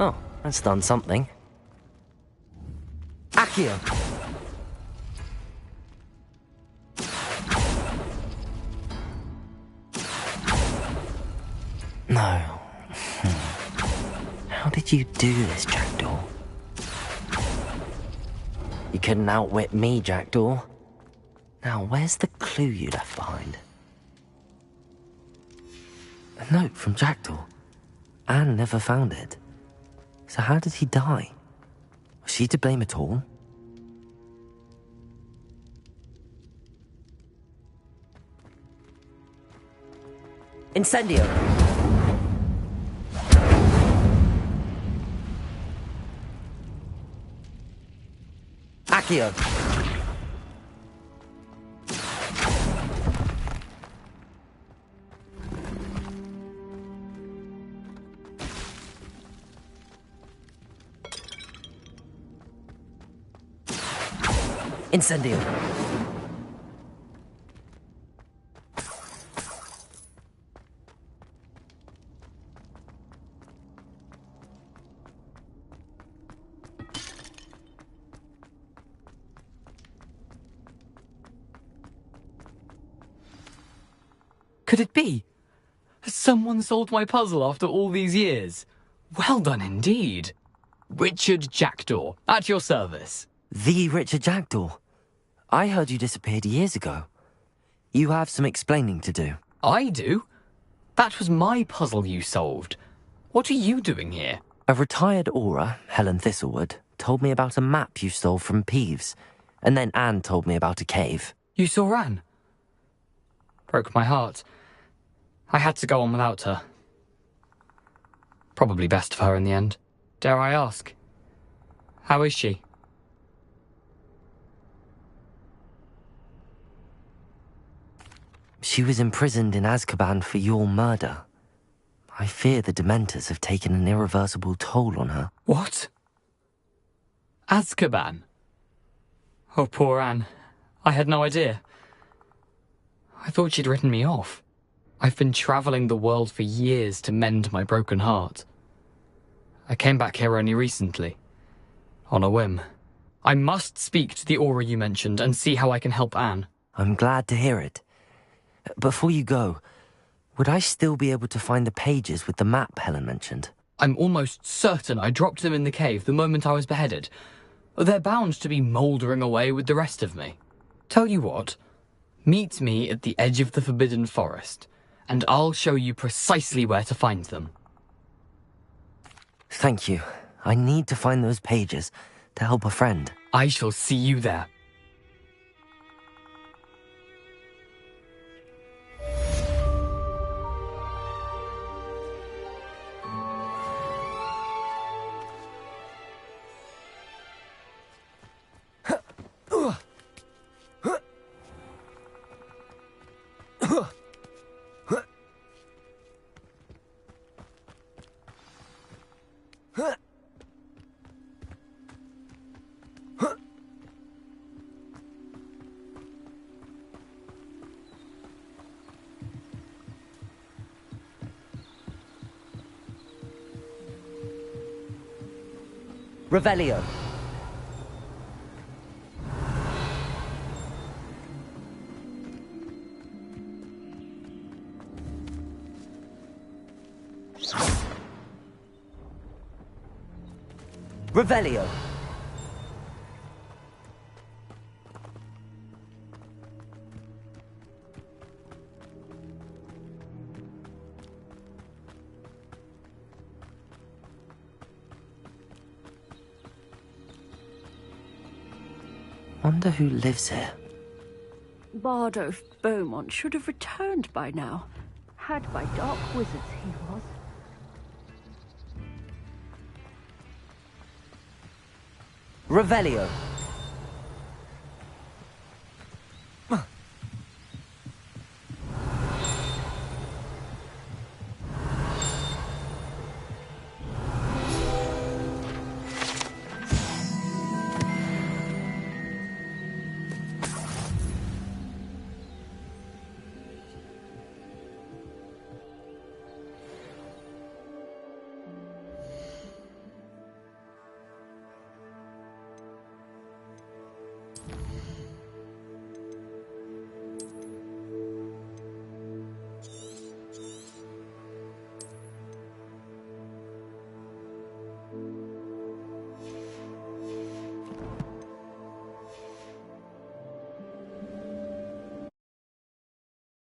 Oh, that's done something. Accio! No. How did you do this, Jackdaw? You couldn't outwit me, Jackdaw. Now, where's the clue you left behind? A note from Jackdaw. Anne never found it. So how did he die? Was she to blame at all? Incendio! Accio! Incendio! Could it be? Has someone solved my puzzle after all these years? Well done indeed. Richard Jackdaw, at your service. The Richard Jackdaw. I heard you disappeared years ago. You have some explaining to do. I do? That was my puzzle you solved. What are you doing here? A retired aura, Helen Thistlewood, told me about a map you stole from Peeves, and then Anne told me about a cave. You saw Anne? Broke my heart. I had to go on without her. Probably best of her in the end. Dare I ask? How is she? She was imprisoned in Azkaban for your murder. I fear the Dementors have taken an irreversible toll on her. What? Azkaban? Oh, poor Anne. I had no idea. I thought she'd written me off. I've been travelling the world for years to mend my broken heart. I came back here only recently. On a whim. I must speak to the aura you mentioned and see how I can help Anne. I'm glad to hear it. Before you go, would I still be able to find the pages with the map Helen mentioned? I'm almost certain I dropped them in the cave the moment I was beheaded. They're bound to be mouldering away with the rest of me. Tell you what, meet me at the edge of the Forbidden Forest, and I'll show you precisely where to find them. Thank you. I need to find those pages to help a friend. I shall see you there. Revelio. Revelio. Wonder who lives here. Bardolph Beaumont should have returned by now. Had by dark wizards he was. Revelio.